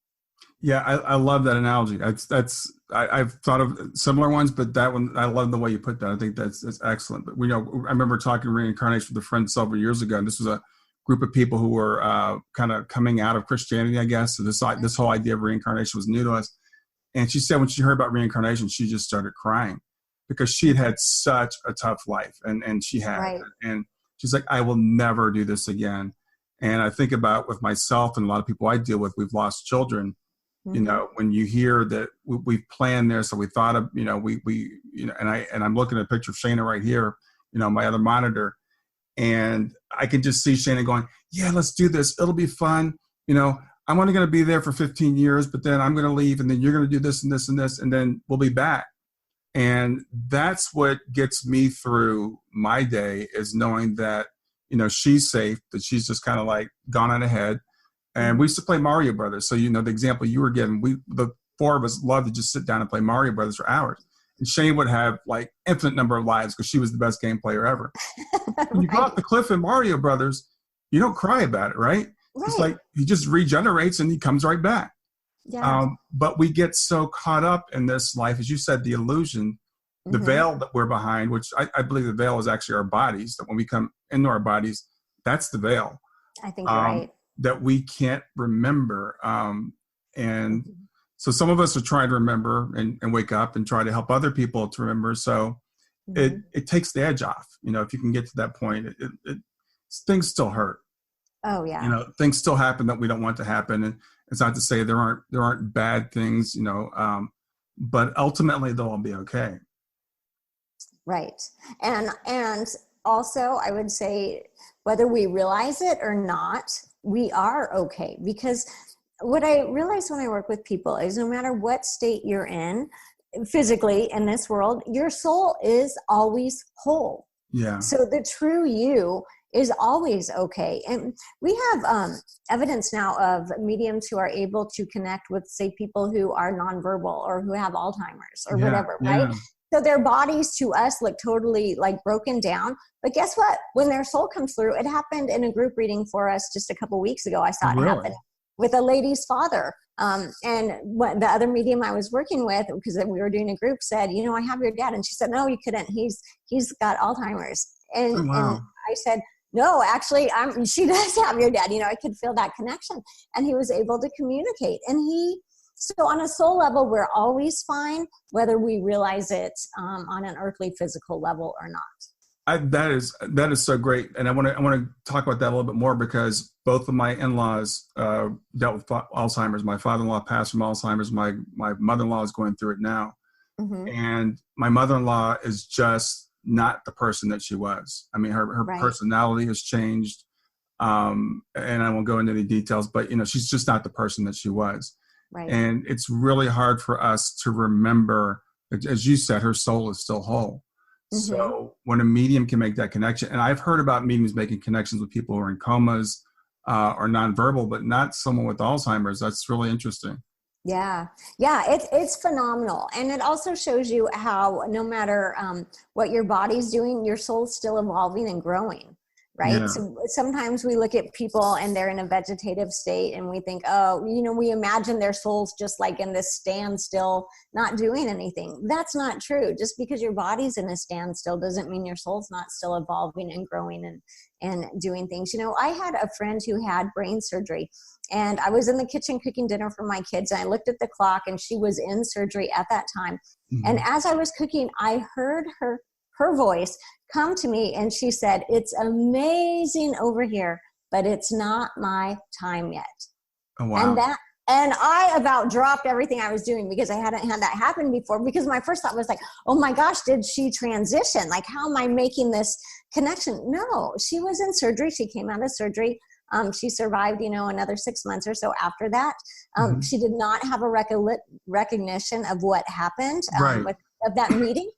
Yeah. I love that analogy. I've thought of similar ones, but that one, I love the way you put that. I think that's excellent. But I remember talking reincarnation with a friend several years ago, and this was a group of people who were kind of coming out of Christianity, I guess. So this whole idea of reincarnation was new to us. And she said when she heard about reincarnation, she just started crying because she had had such a tough life, and she had. Right. And she's like, I will never do this again. And I think about with myself and a lot of people I deal with, we've lost children. Mm-hmm. When you hear that we've planned this, or we thought of, and I'm looking at a picture of Shana right here, my other monitor, and I can just see Shana going, yeah, let's do this. It'll be fun. I'm only going to be there for 15 years, but then I'm going to leave, and then you're going to do this and this and this, and then we'll be back. And that's what gets me through my day, is knowing that, she's safe, that she's just kind of like gone on ahead. And we used to play Mario Brothers. So, the example you were giving, the four of us loved to just sit down and play Mario Brothers for hours. And Shane would have like infinite number of lives because she was the best game player ever. When you go off the cliff in Mario Brothers, you don't cry about it, right? Right. It's like he just regenerates and he comes right back. Yeah. But we get so caught up in this life, as you said, the illusion, the veil that we're behind, which I believe the veil is actually our bodies, that when we come into our bodies, that's the veil. I think you're right. That we can't remember. And so some of us are trying to remember and wake up and try to help other people to remember. So it takes the edge off. If you can get to that point, things still hurt. Oh yeah. Things still happen that we don't want to happen. And it's not to say there aren't bad things, but ultimately they'll all be okay. Right. And also I would say whether we realize it or not, we are okay. Because what I realize when I work with people is no matter what state you're in physically in this world, your soul is always whole. Yeah. So the true you is always okay. And we have evidence now of mediums who are able to connect with, say, people who are nonverbal or who have Alzheimer's or whatever, right? So their bodies to us look totally like broken down. But guess what? When their soul comes through, it happened in a group reading for us just a couple weeks ago. I saw it happen with a lady's father. And what the other medium I was working with, because we were doing a group, said, I have your dad. And she said, no, you couldn't. He's got Alzheimer's. And I said, no, actually, she does have your dad. I could feel that connection. And he was able to communicate. And so on a soul level, we're always fine, whether we realize it on an earthly physical level or not. That is so great. And I want to talk about that a little bit more, because both of my in-laws dealt with Alzheimer's. My father-in-law passed from Alzheimer's. My mother-in-law is going through it now. Mm-hmm. And my mother-in-law is just not the person that she was. I mean, her personality has changed. And I won't go into any details, but she's just not the person that she was. Right. And it's really hard for us to remember, as you said, her soul is still whole. Mm-hmm. So when a medium can make that connection, and I've heard about mediums making connections with people who are in comas or nonverbal, but not someone with Alzheimer's. That's really interesting. Yeah. It's phenomenal. And it also shows you how no matter what your body's doing, your soul's still evolving and growing. Right. Yeah. So sometimes we look at people and they're in a vegetative state and we think, we imagine their soul's just like in this standstill, not doing anything. That's not true. Just because your body's in a standstill doesn't mean your soul's not still evolving and growing and doing things. I had a friend who had brain surgery, and I was in the kitchen cooking dinner for my kids, and I looked at the clock and she was in surgery at that time. Mm-hmm. And as I was cooking, I heard her voice come to me, and she said, "It's amazing over here, but it's not my time yet." Oh, wow. And I about dropped everything I was doing because I hadn't had that happen before, because my first thought was like, oh my gosh, did she transition? Like, how am I making this connection? No, she was in surgery. She came out of surgery. She survived, another 6 months or so after that. She did not have a recognition of what happened of that meeting.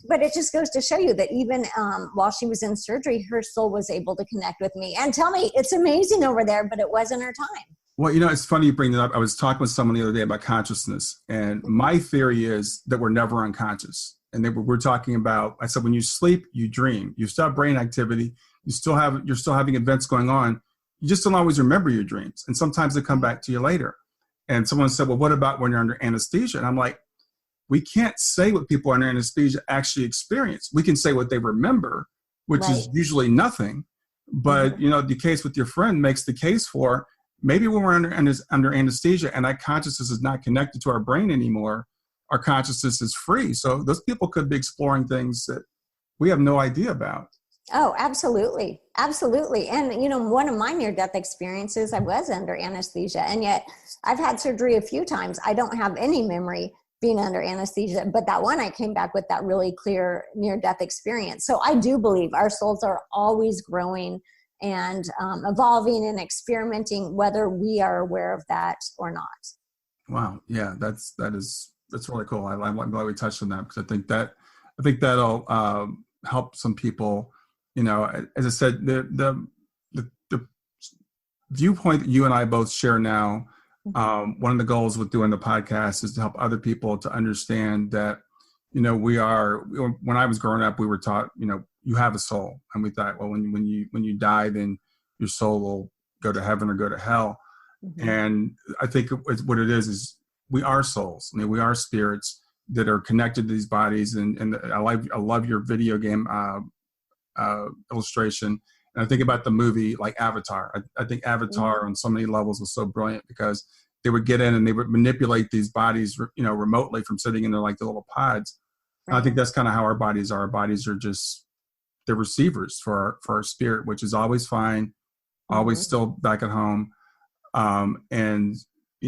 But it just goes to show you that even while she was in surgery, her soul was able to connect with me and tell me it's amazing over there, but it wasn't her time. Well, it's funny you bring that up. I was talking with someone the other day about consciousness, and my theory is that we're never unconscious. And we're talking about, I said, when you sleep, you dream. You still have brain activity. You're still having events going on. You just don't always remember your dreams. And sometimes they come back to you later. And someone said, well, what about when you're under anesthesia? And I'm like, we can't say what people under anesthesia actually experience. We can say what they remember, which is usually nothing. But, the case with your friend makes the case for, maybe when we're under anesthesia and that consciousness is not connected to our brain anymore, our consciousness is free. So those people could be exploring things that we have no idea about. Oh, absolutely. Absolutely. And, one of my near-death experiences, I was under anesthesia, and yet I've had surgery a few times. I don't have any memory being under anesthesia, but that one, I came back with that really clear near-death experience. So I do believe our souls are always growing and evolving and experimenting, whether we are aware of that or not. Wow. Yeah, that's really cool. I'm glad we touched on that, because I think that'll help some people. As I said, the viewpoint that you and I both share now, one of the goals with doing the podcast is to help other people to understand that, when I was growing up, we were taught, you have a soul. And we thought, well, when you die, then your soul will go to heaven or go to hell. Mm-hmm. And I think what it is we are souls. I mean, we are spirits that are connected to these bodies. And I love your video game illustration. And I think about the movie like Avatar. I think Avatar on so many levels was so brilliant, because they would get in and they would manipulate these bodies, remotely from sitting in their the little pods. Right. I think that's kind of how our bodies are. Our bodies are just, they're receivers for our spirit, which is always fine, always still back at home. And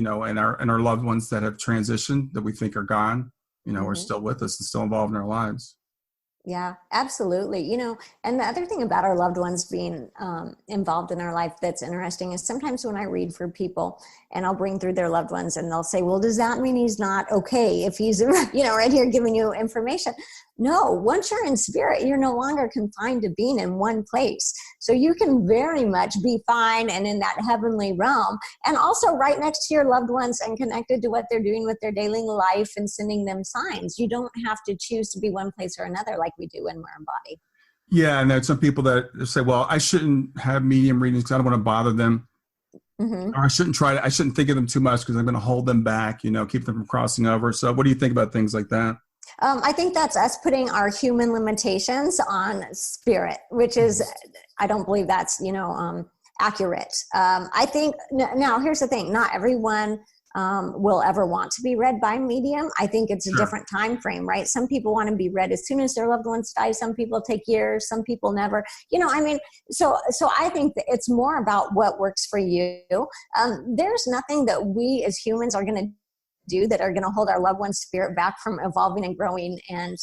our loved ones that have transitioned, that we think are gone, are still with us and still involved in our lives. Yeah, absolutely. And the other thing about our loved ones being involved in our life that's interesting is sometimes when I read for people and I'll bring through their loved ones and they'll say, well, does that mean he's not okay if he's, right here giving you information? No, once you're in spirit, you're no longer confined to being in one place. So you can very much be fine and in that heavenly realm, and also right next to your loved ones and connected to what they're doing with their daily life and sending them signs. You don't have to choose to be one place or another like we do when we're in body. Yeah, and there's some people that say, well, I shouldn't have medium readings because I don't want to bother them. Or I shouldn't think of them too much because I'm going to hold them back, keep them from crossing over. So what do you think about things like that? I think that's us putting our human limitations on spirit, which is, I don't believe that's, accurate. I think, now here's the thing, not everyone will ever want to be read by medium. I think it's a different time frame, right? Some people want to be read as soon as their loved ones die. Some people take years, some people never, so I think that it's more about what works for you. There's nothing that we as humans are going to do that are going to hold our loved one's spirit back from evolving and growing and,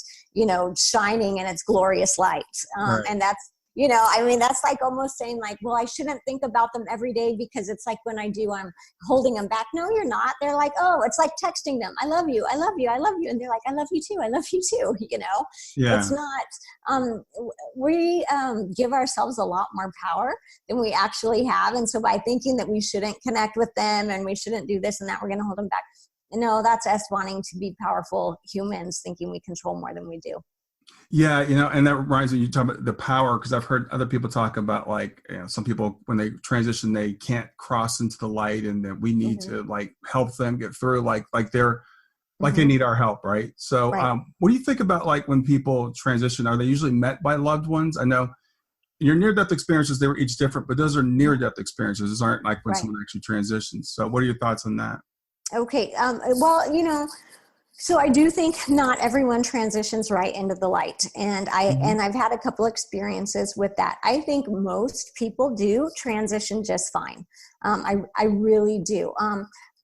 shining in its glorious light. And that's, that's like almost saying like, well, I shouldn't think about them every day because it's like when I do, I'm holding them back. No, you're not. They're like, oh, it's like texting them. I love you. I love you. I love you. And they're like, I love you too. I love you too. Yeah. It's not, we give ourselves a lot more power than we actually have. And so by thinking that we shouldn't connect with them and we shouldn't do this and that, we're going to hold them back. No, that's us wanting to be powerful humans, thinking we control more than we do. Yeah, and that reminds me, you talk about the power, because I've heard other people talk about some people, when they transition, they can't cross into the light, and that we need to help them get through, they're they need our help, right? So what do you think about when people transition? Are they usually met by loved ones? I know your near-death experiences, they were each different, but those are near-death experiences. Those aren't when someone actually transitions. So what are your thoughts on that? Okay. So I do think not everyone transitions right into the light. And I've had a couple experiences with that. I think most people do transition just fine. I really do.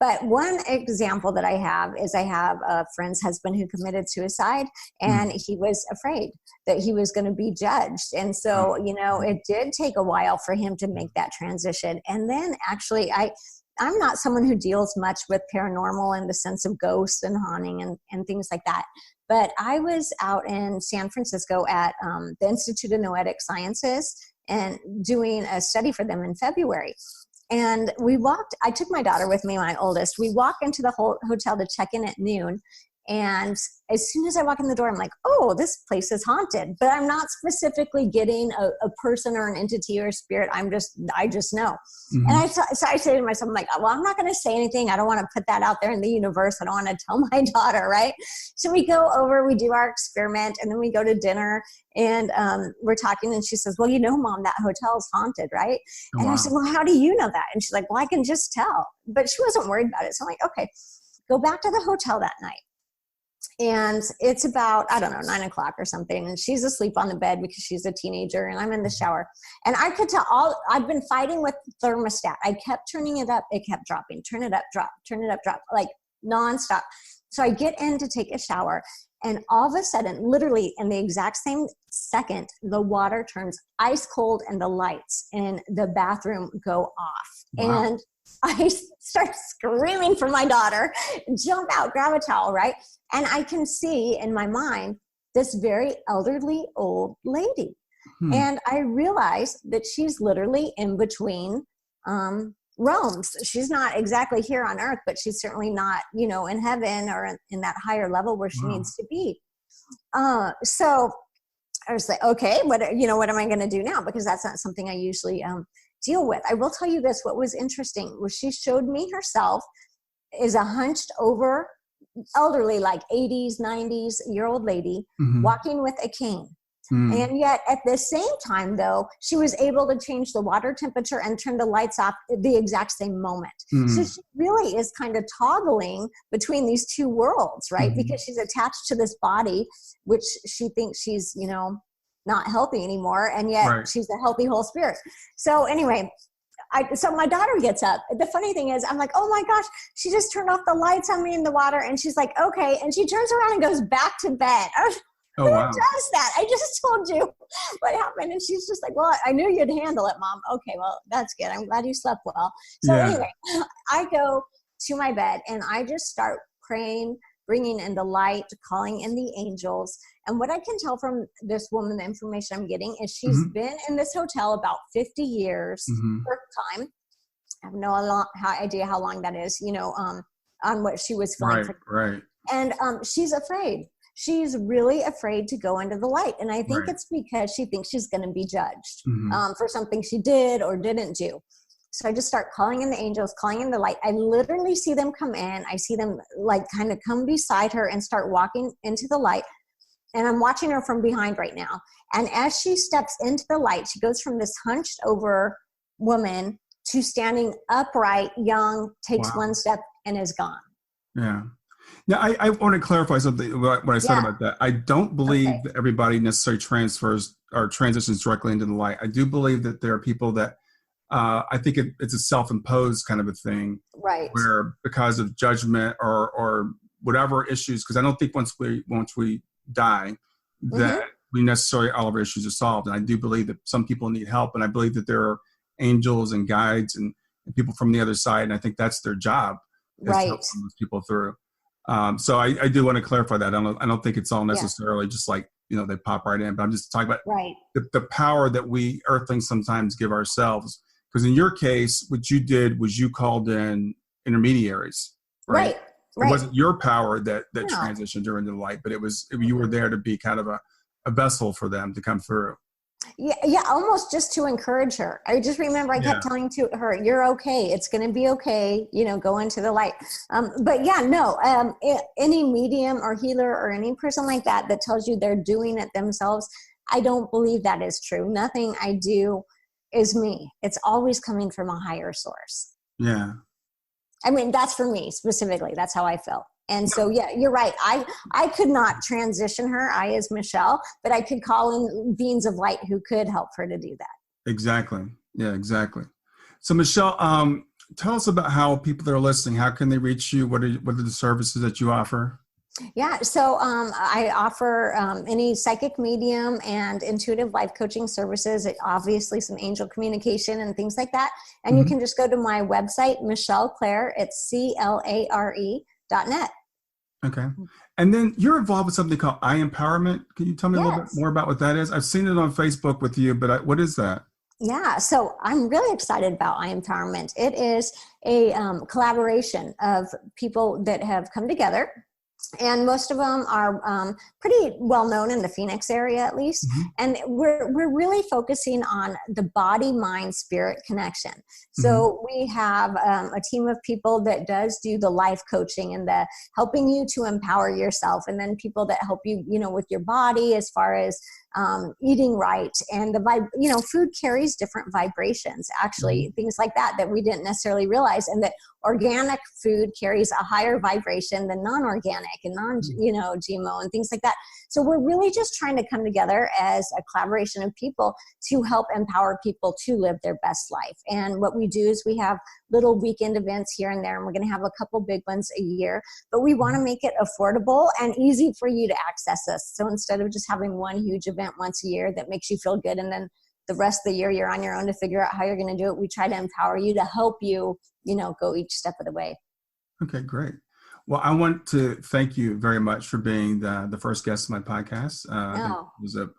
But one example that I have is I have a friend's husband who committed suicide, and he was afraid that he was going to be judged. And so, it did take a while for him to make that transition. And then actually I'm not someone who deals much with paranormal in the sense of ghosts and haunting and things like that. But I was out in San Francisco at the Institute of Noetic Sciences and doing a study for them in February. And I took my daughter with me, my oldest. We walk into the hotel to check in at noon. And as soon as I walk in the door, I'm like, oh, this place is haunted. But I'm not specifically getting a person or an entity or a spirit. I just know. Mm-hmm. And so I say to myself, I'm like, well, I'm not going to say anything. I don't want to put that out there in the universe. I don't want to tell my daughter, right? So we go over, we do our experiment, and then we go to dinner. And we're talking, and she says, well, Mom, that hotel is haunted, right? Oh, and I said, well, how do you know that? And she's like, well, I can just tell. But she wasn't worried about it. So I'm like, okay, go back to the hotel that night. And it's about, 9 o'clock or something. And she's asleep on the bed because she's a teenager, and I'm in the shower. And I could tell I've been fighting with the thermostat. I kept turning it up. It kept dropping. Turn it up, drop, turn it up, drop, like nonstop. So I get in to take a shower. And all of a sudden, literally in the exact same second, the water turns ice cold and the lights in the bathroom go off. Wow. And I start screaming for my daughter, jump out, grab a towel, right? And I can see in my mind this very elderly old lady. And I realize that she's literally in between realms. She's not exactly here on earth, but she's certainly not, in heaven or in that higher level where she needs to be. So I was like, okay, what am I going to do now? Because that's not something I usually deal with. I will tell you this, what was interesting was she showed me herself is a hunched over elderly, like 80s, 90s year old lady walking with a cane. And yet at the same time, though, she was able to change the water temperature and turn the lights off at the exact same moment. So she really is kind of toggling between these two worlds, right? Because she's attached to this body, which she thinks she's, not healthy anymore. And yet she's a healthy whole spirit. So anyway, so my daughter gets up. The funny thing is, I'm like, oh my gosh, she just turned off the lights on me in the water. And she's like, okay. And she turns around and goes back to bed. Who does that? I just told you what happened. And she's just like, well, I knew you'd handle it, Mom. Okay, well, that's good. I'm glad you slept well. So anyway, I go to my bed and I just start praying, bringing in the light, calling in the angels. And what I can tell from this woman, the information I'm getting is she's been in this hotel about 50 years per time. I have no idea how long that is, on what she was feeling. Right. And she's afraid. She's really afraid to go into the light. And I think it's because she thinks she's going to be judged for something she did or didn't do. So I just start calling in the angels, calling in the light. I literally see them come in. I see them like kind of come beside her and start walking into the light. And I'm watching her from behind right now. And as she steps into the light, she goes from this hunched over woman to standing upright, young, takes one step and is gone. Yeah. Now, I want to clarify something, what I said about that. I don't believe that everybody necessarily transfers or transitions directly into the light. I do believe that there are people that I think it's a self-imposed kind of a thing. Right. Where because of judgment or whatever issues, because I don't think once we die that we necessarily all of our issues are solved. And I do believe that some people need help. And I believe that there are angels and guides and people from the other side. And I think that's their job. Is to help some of those people through. So I do want to clarify that. I don't think it's all necessarily just like, they pop right in, but I'm just talking about the power that we earthlings sometimes give ourselves. Because in your case, what you did was you called in intermediaries, right? It wasn't your power that transitioned during the light, but you were there to be kind of a vessel for them to come through. Yeah, almost just to encourage her. I just remember I kept telling to her, you're okay. It's going to be okay. Go into the light. Any medium or healer or any person like that tells you they're doing it themselves, I don't believe that is true. Nothing I do is me. It's always coming from a higher source. Yeah. I mean, that's for me specifically. That's how I felt. And so, you're right. I could not transition her, as Michele, but I could call in beings of light who could help her to do that. Exactly. Yeah, exactly. So Michele, Tell us about how people that are listening, how can they reach you? What are the services that you offer? Yeah, so I offer any psychic medium and intuitive life coaching services, obviously some angel communication and things like that. And you can just go to my website, Michele Clare, it's CLARE.net. Okay. And then you're involved with something called I Empowerment. Can you tell me a little bit more about what that is? I've seen it on Facebook with you, but what is that? Yeah, so I'm really excited about I Empowerment. It is a collaboration of people that have come together. And most of them are pretty well known in the Phoenix area, at least. And we're really focusing on the body, mind, spirit connection. So we have a team of people that does do the life coaching and the helping you to empower yourself, and then people that help you, with your body as far as eating right, and food carries different vibrations, actually, things like that we didn't necessarily realize, and that organic food carries a higher vibration than non-organic and GMO and things like that. So we're really just trying to come together as a collaboration of people to help empower people to live their best life. And what we do is we have little weekend events here and there, and we're going to have a couple big ones a year, but we want to make it affordable and easy for you to access us. So instead of just having one huge event once a year that makes you feel good, and then the rest of the year you're on your own to figure out how you're going to do it, we try to empower you to help you, go each step of the way. Okay, great. Well, I want to thank you very much for being the first guest of my podcast. It was a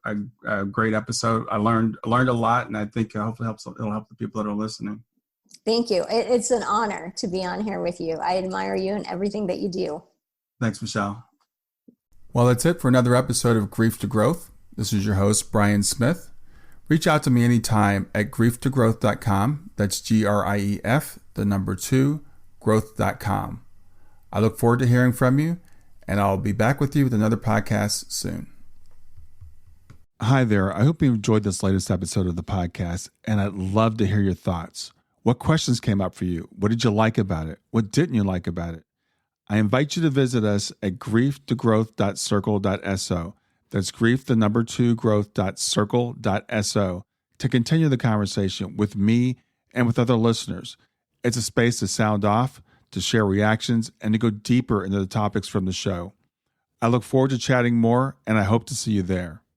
great episode. I learned a lot, and I think hopefully it'll help the people that are listening. Thank you. It's an honor to be on here with you. I admire you and everything that you do. Thanks, Michele. Well, that's it for another episode of Grief to Growth. This is your host, Brian Smith. Reach out to me anytime at grieftogrowth.com. That's GRIEF, 2, growth.com. I look forward to hearing from you, and I'll be back with you with another podcast soon. Hi there. I hope you enjoyed this latest episode of the podcast, and I'd love to hear your thoughts. What questions came up for you? What did you like about it? What didn't you like about it? I invite you to visit us at grieftogrowth.circle.so. That's grief, 2, growth.circle.so to continue the conversation with me and with other listeners. It's a space to sound off, to share reactions, and to go deeper into the topics from the show. I look forward to chatting more, and I hope to see you there.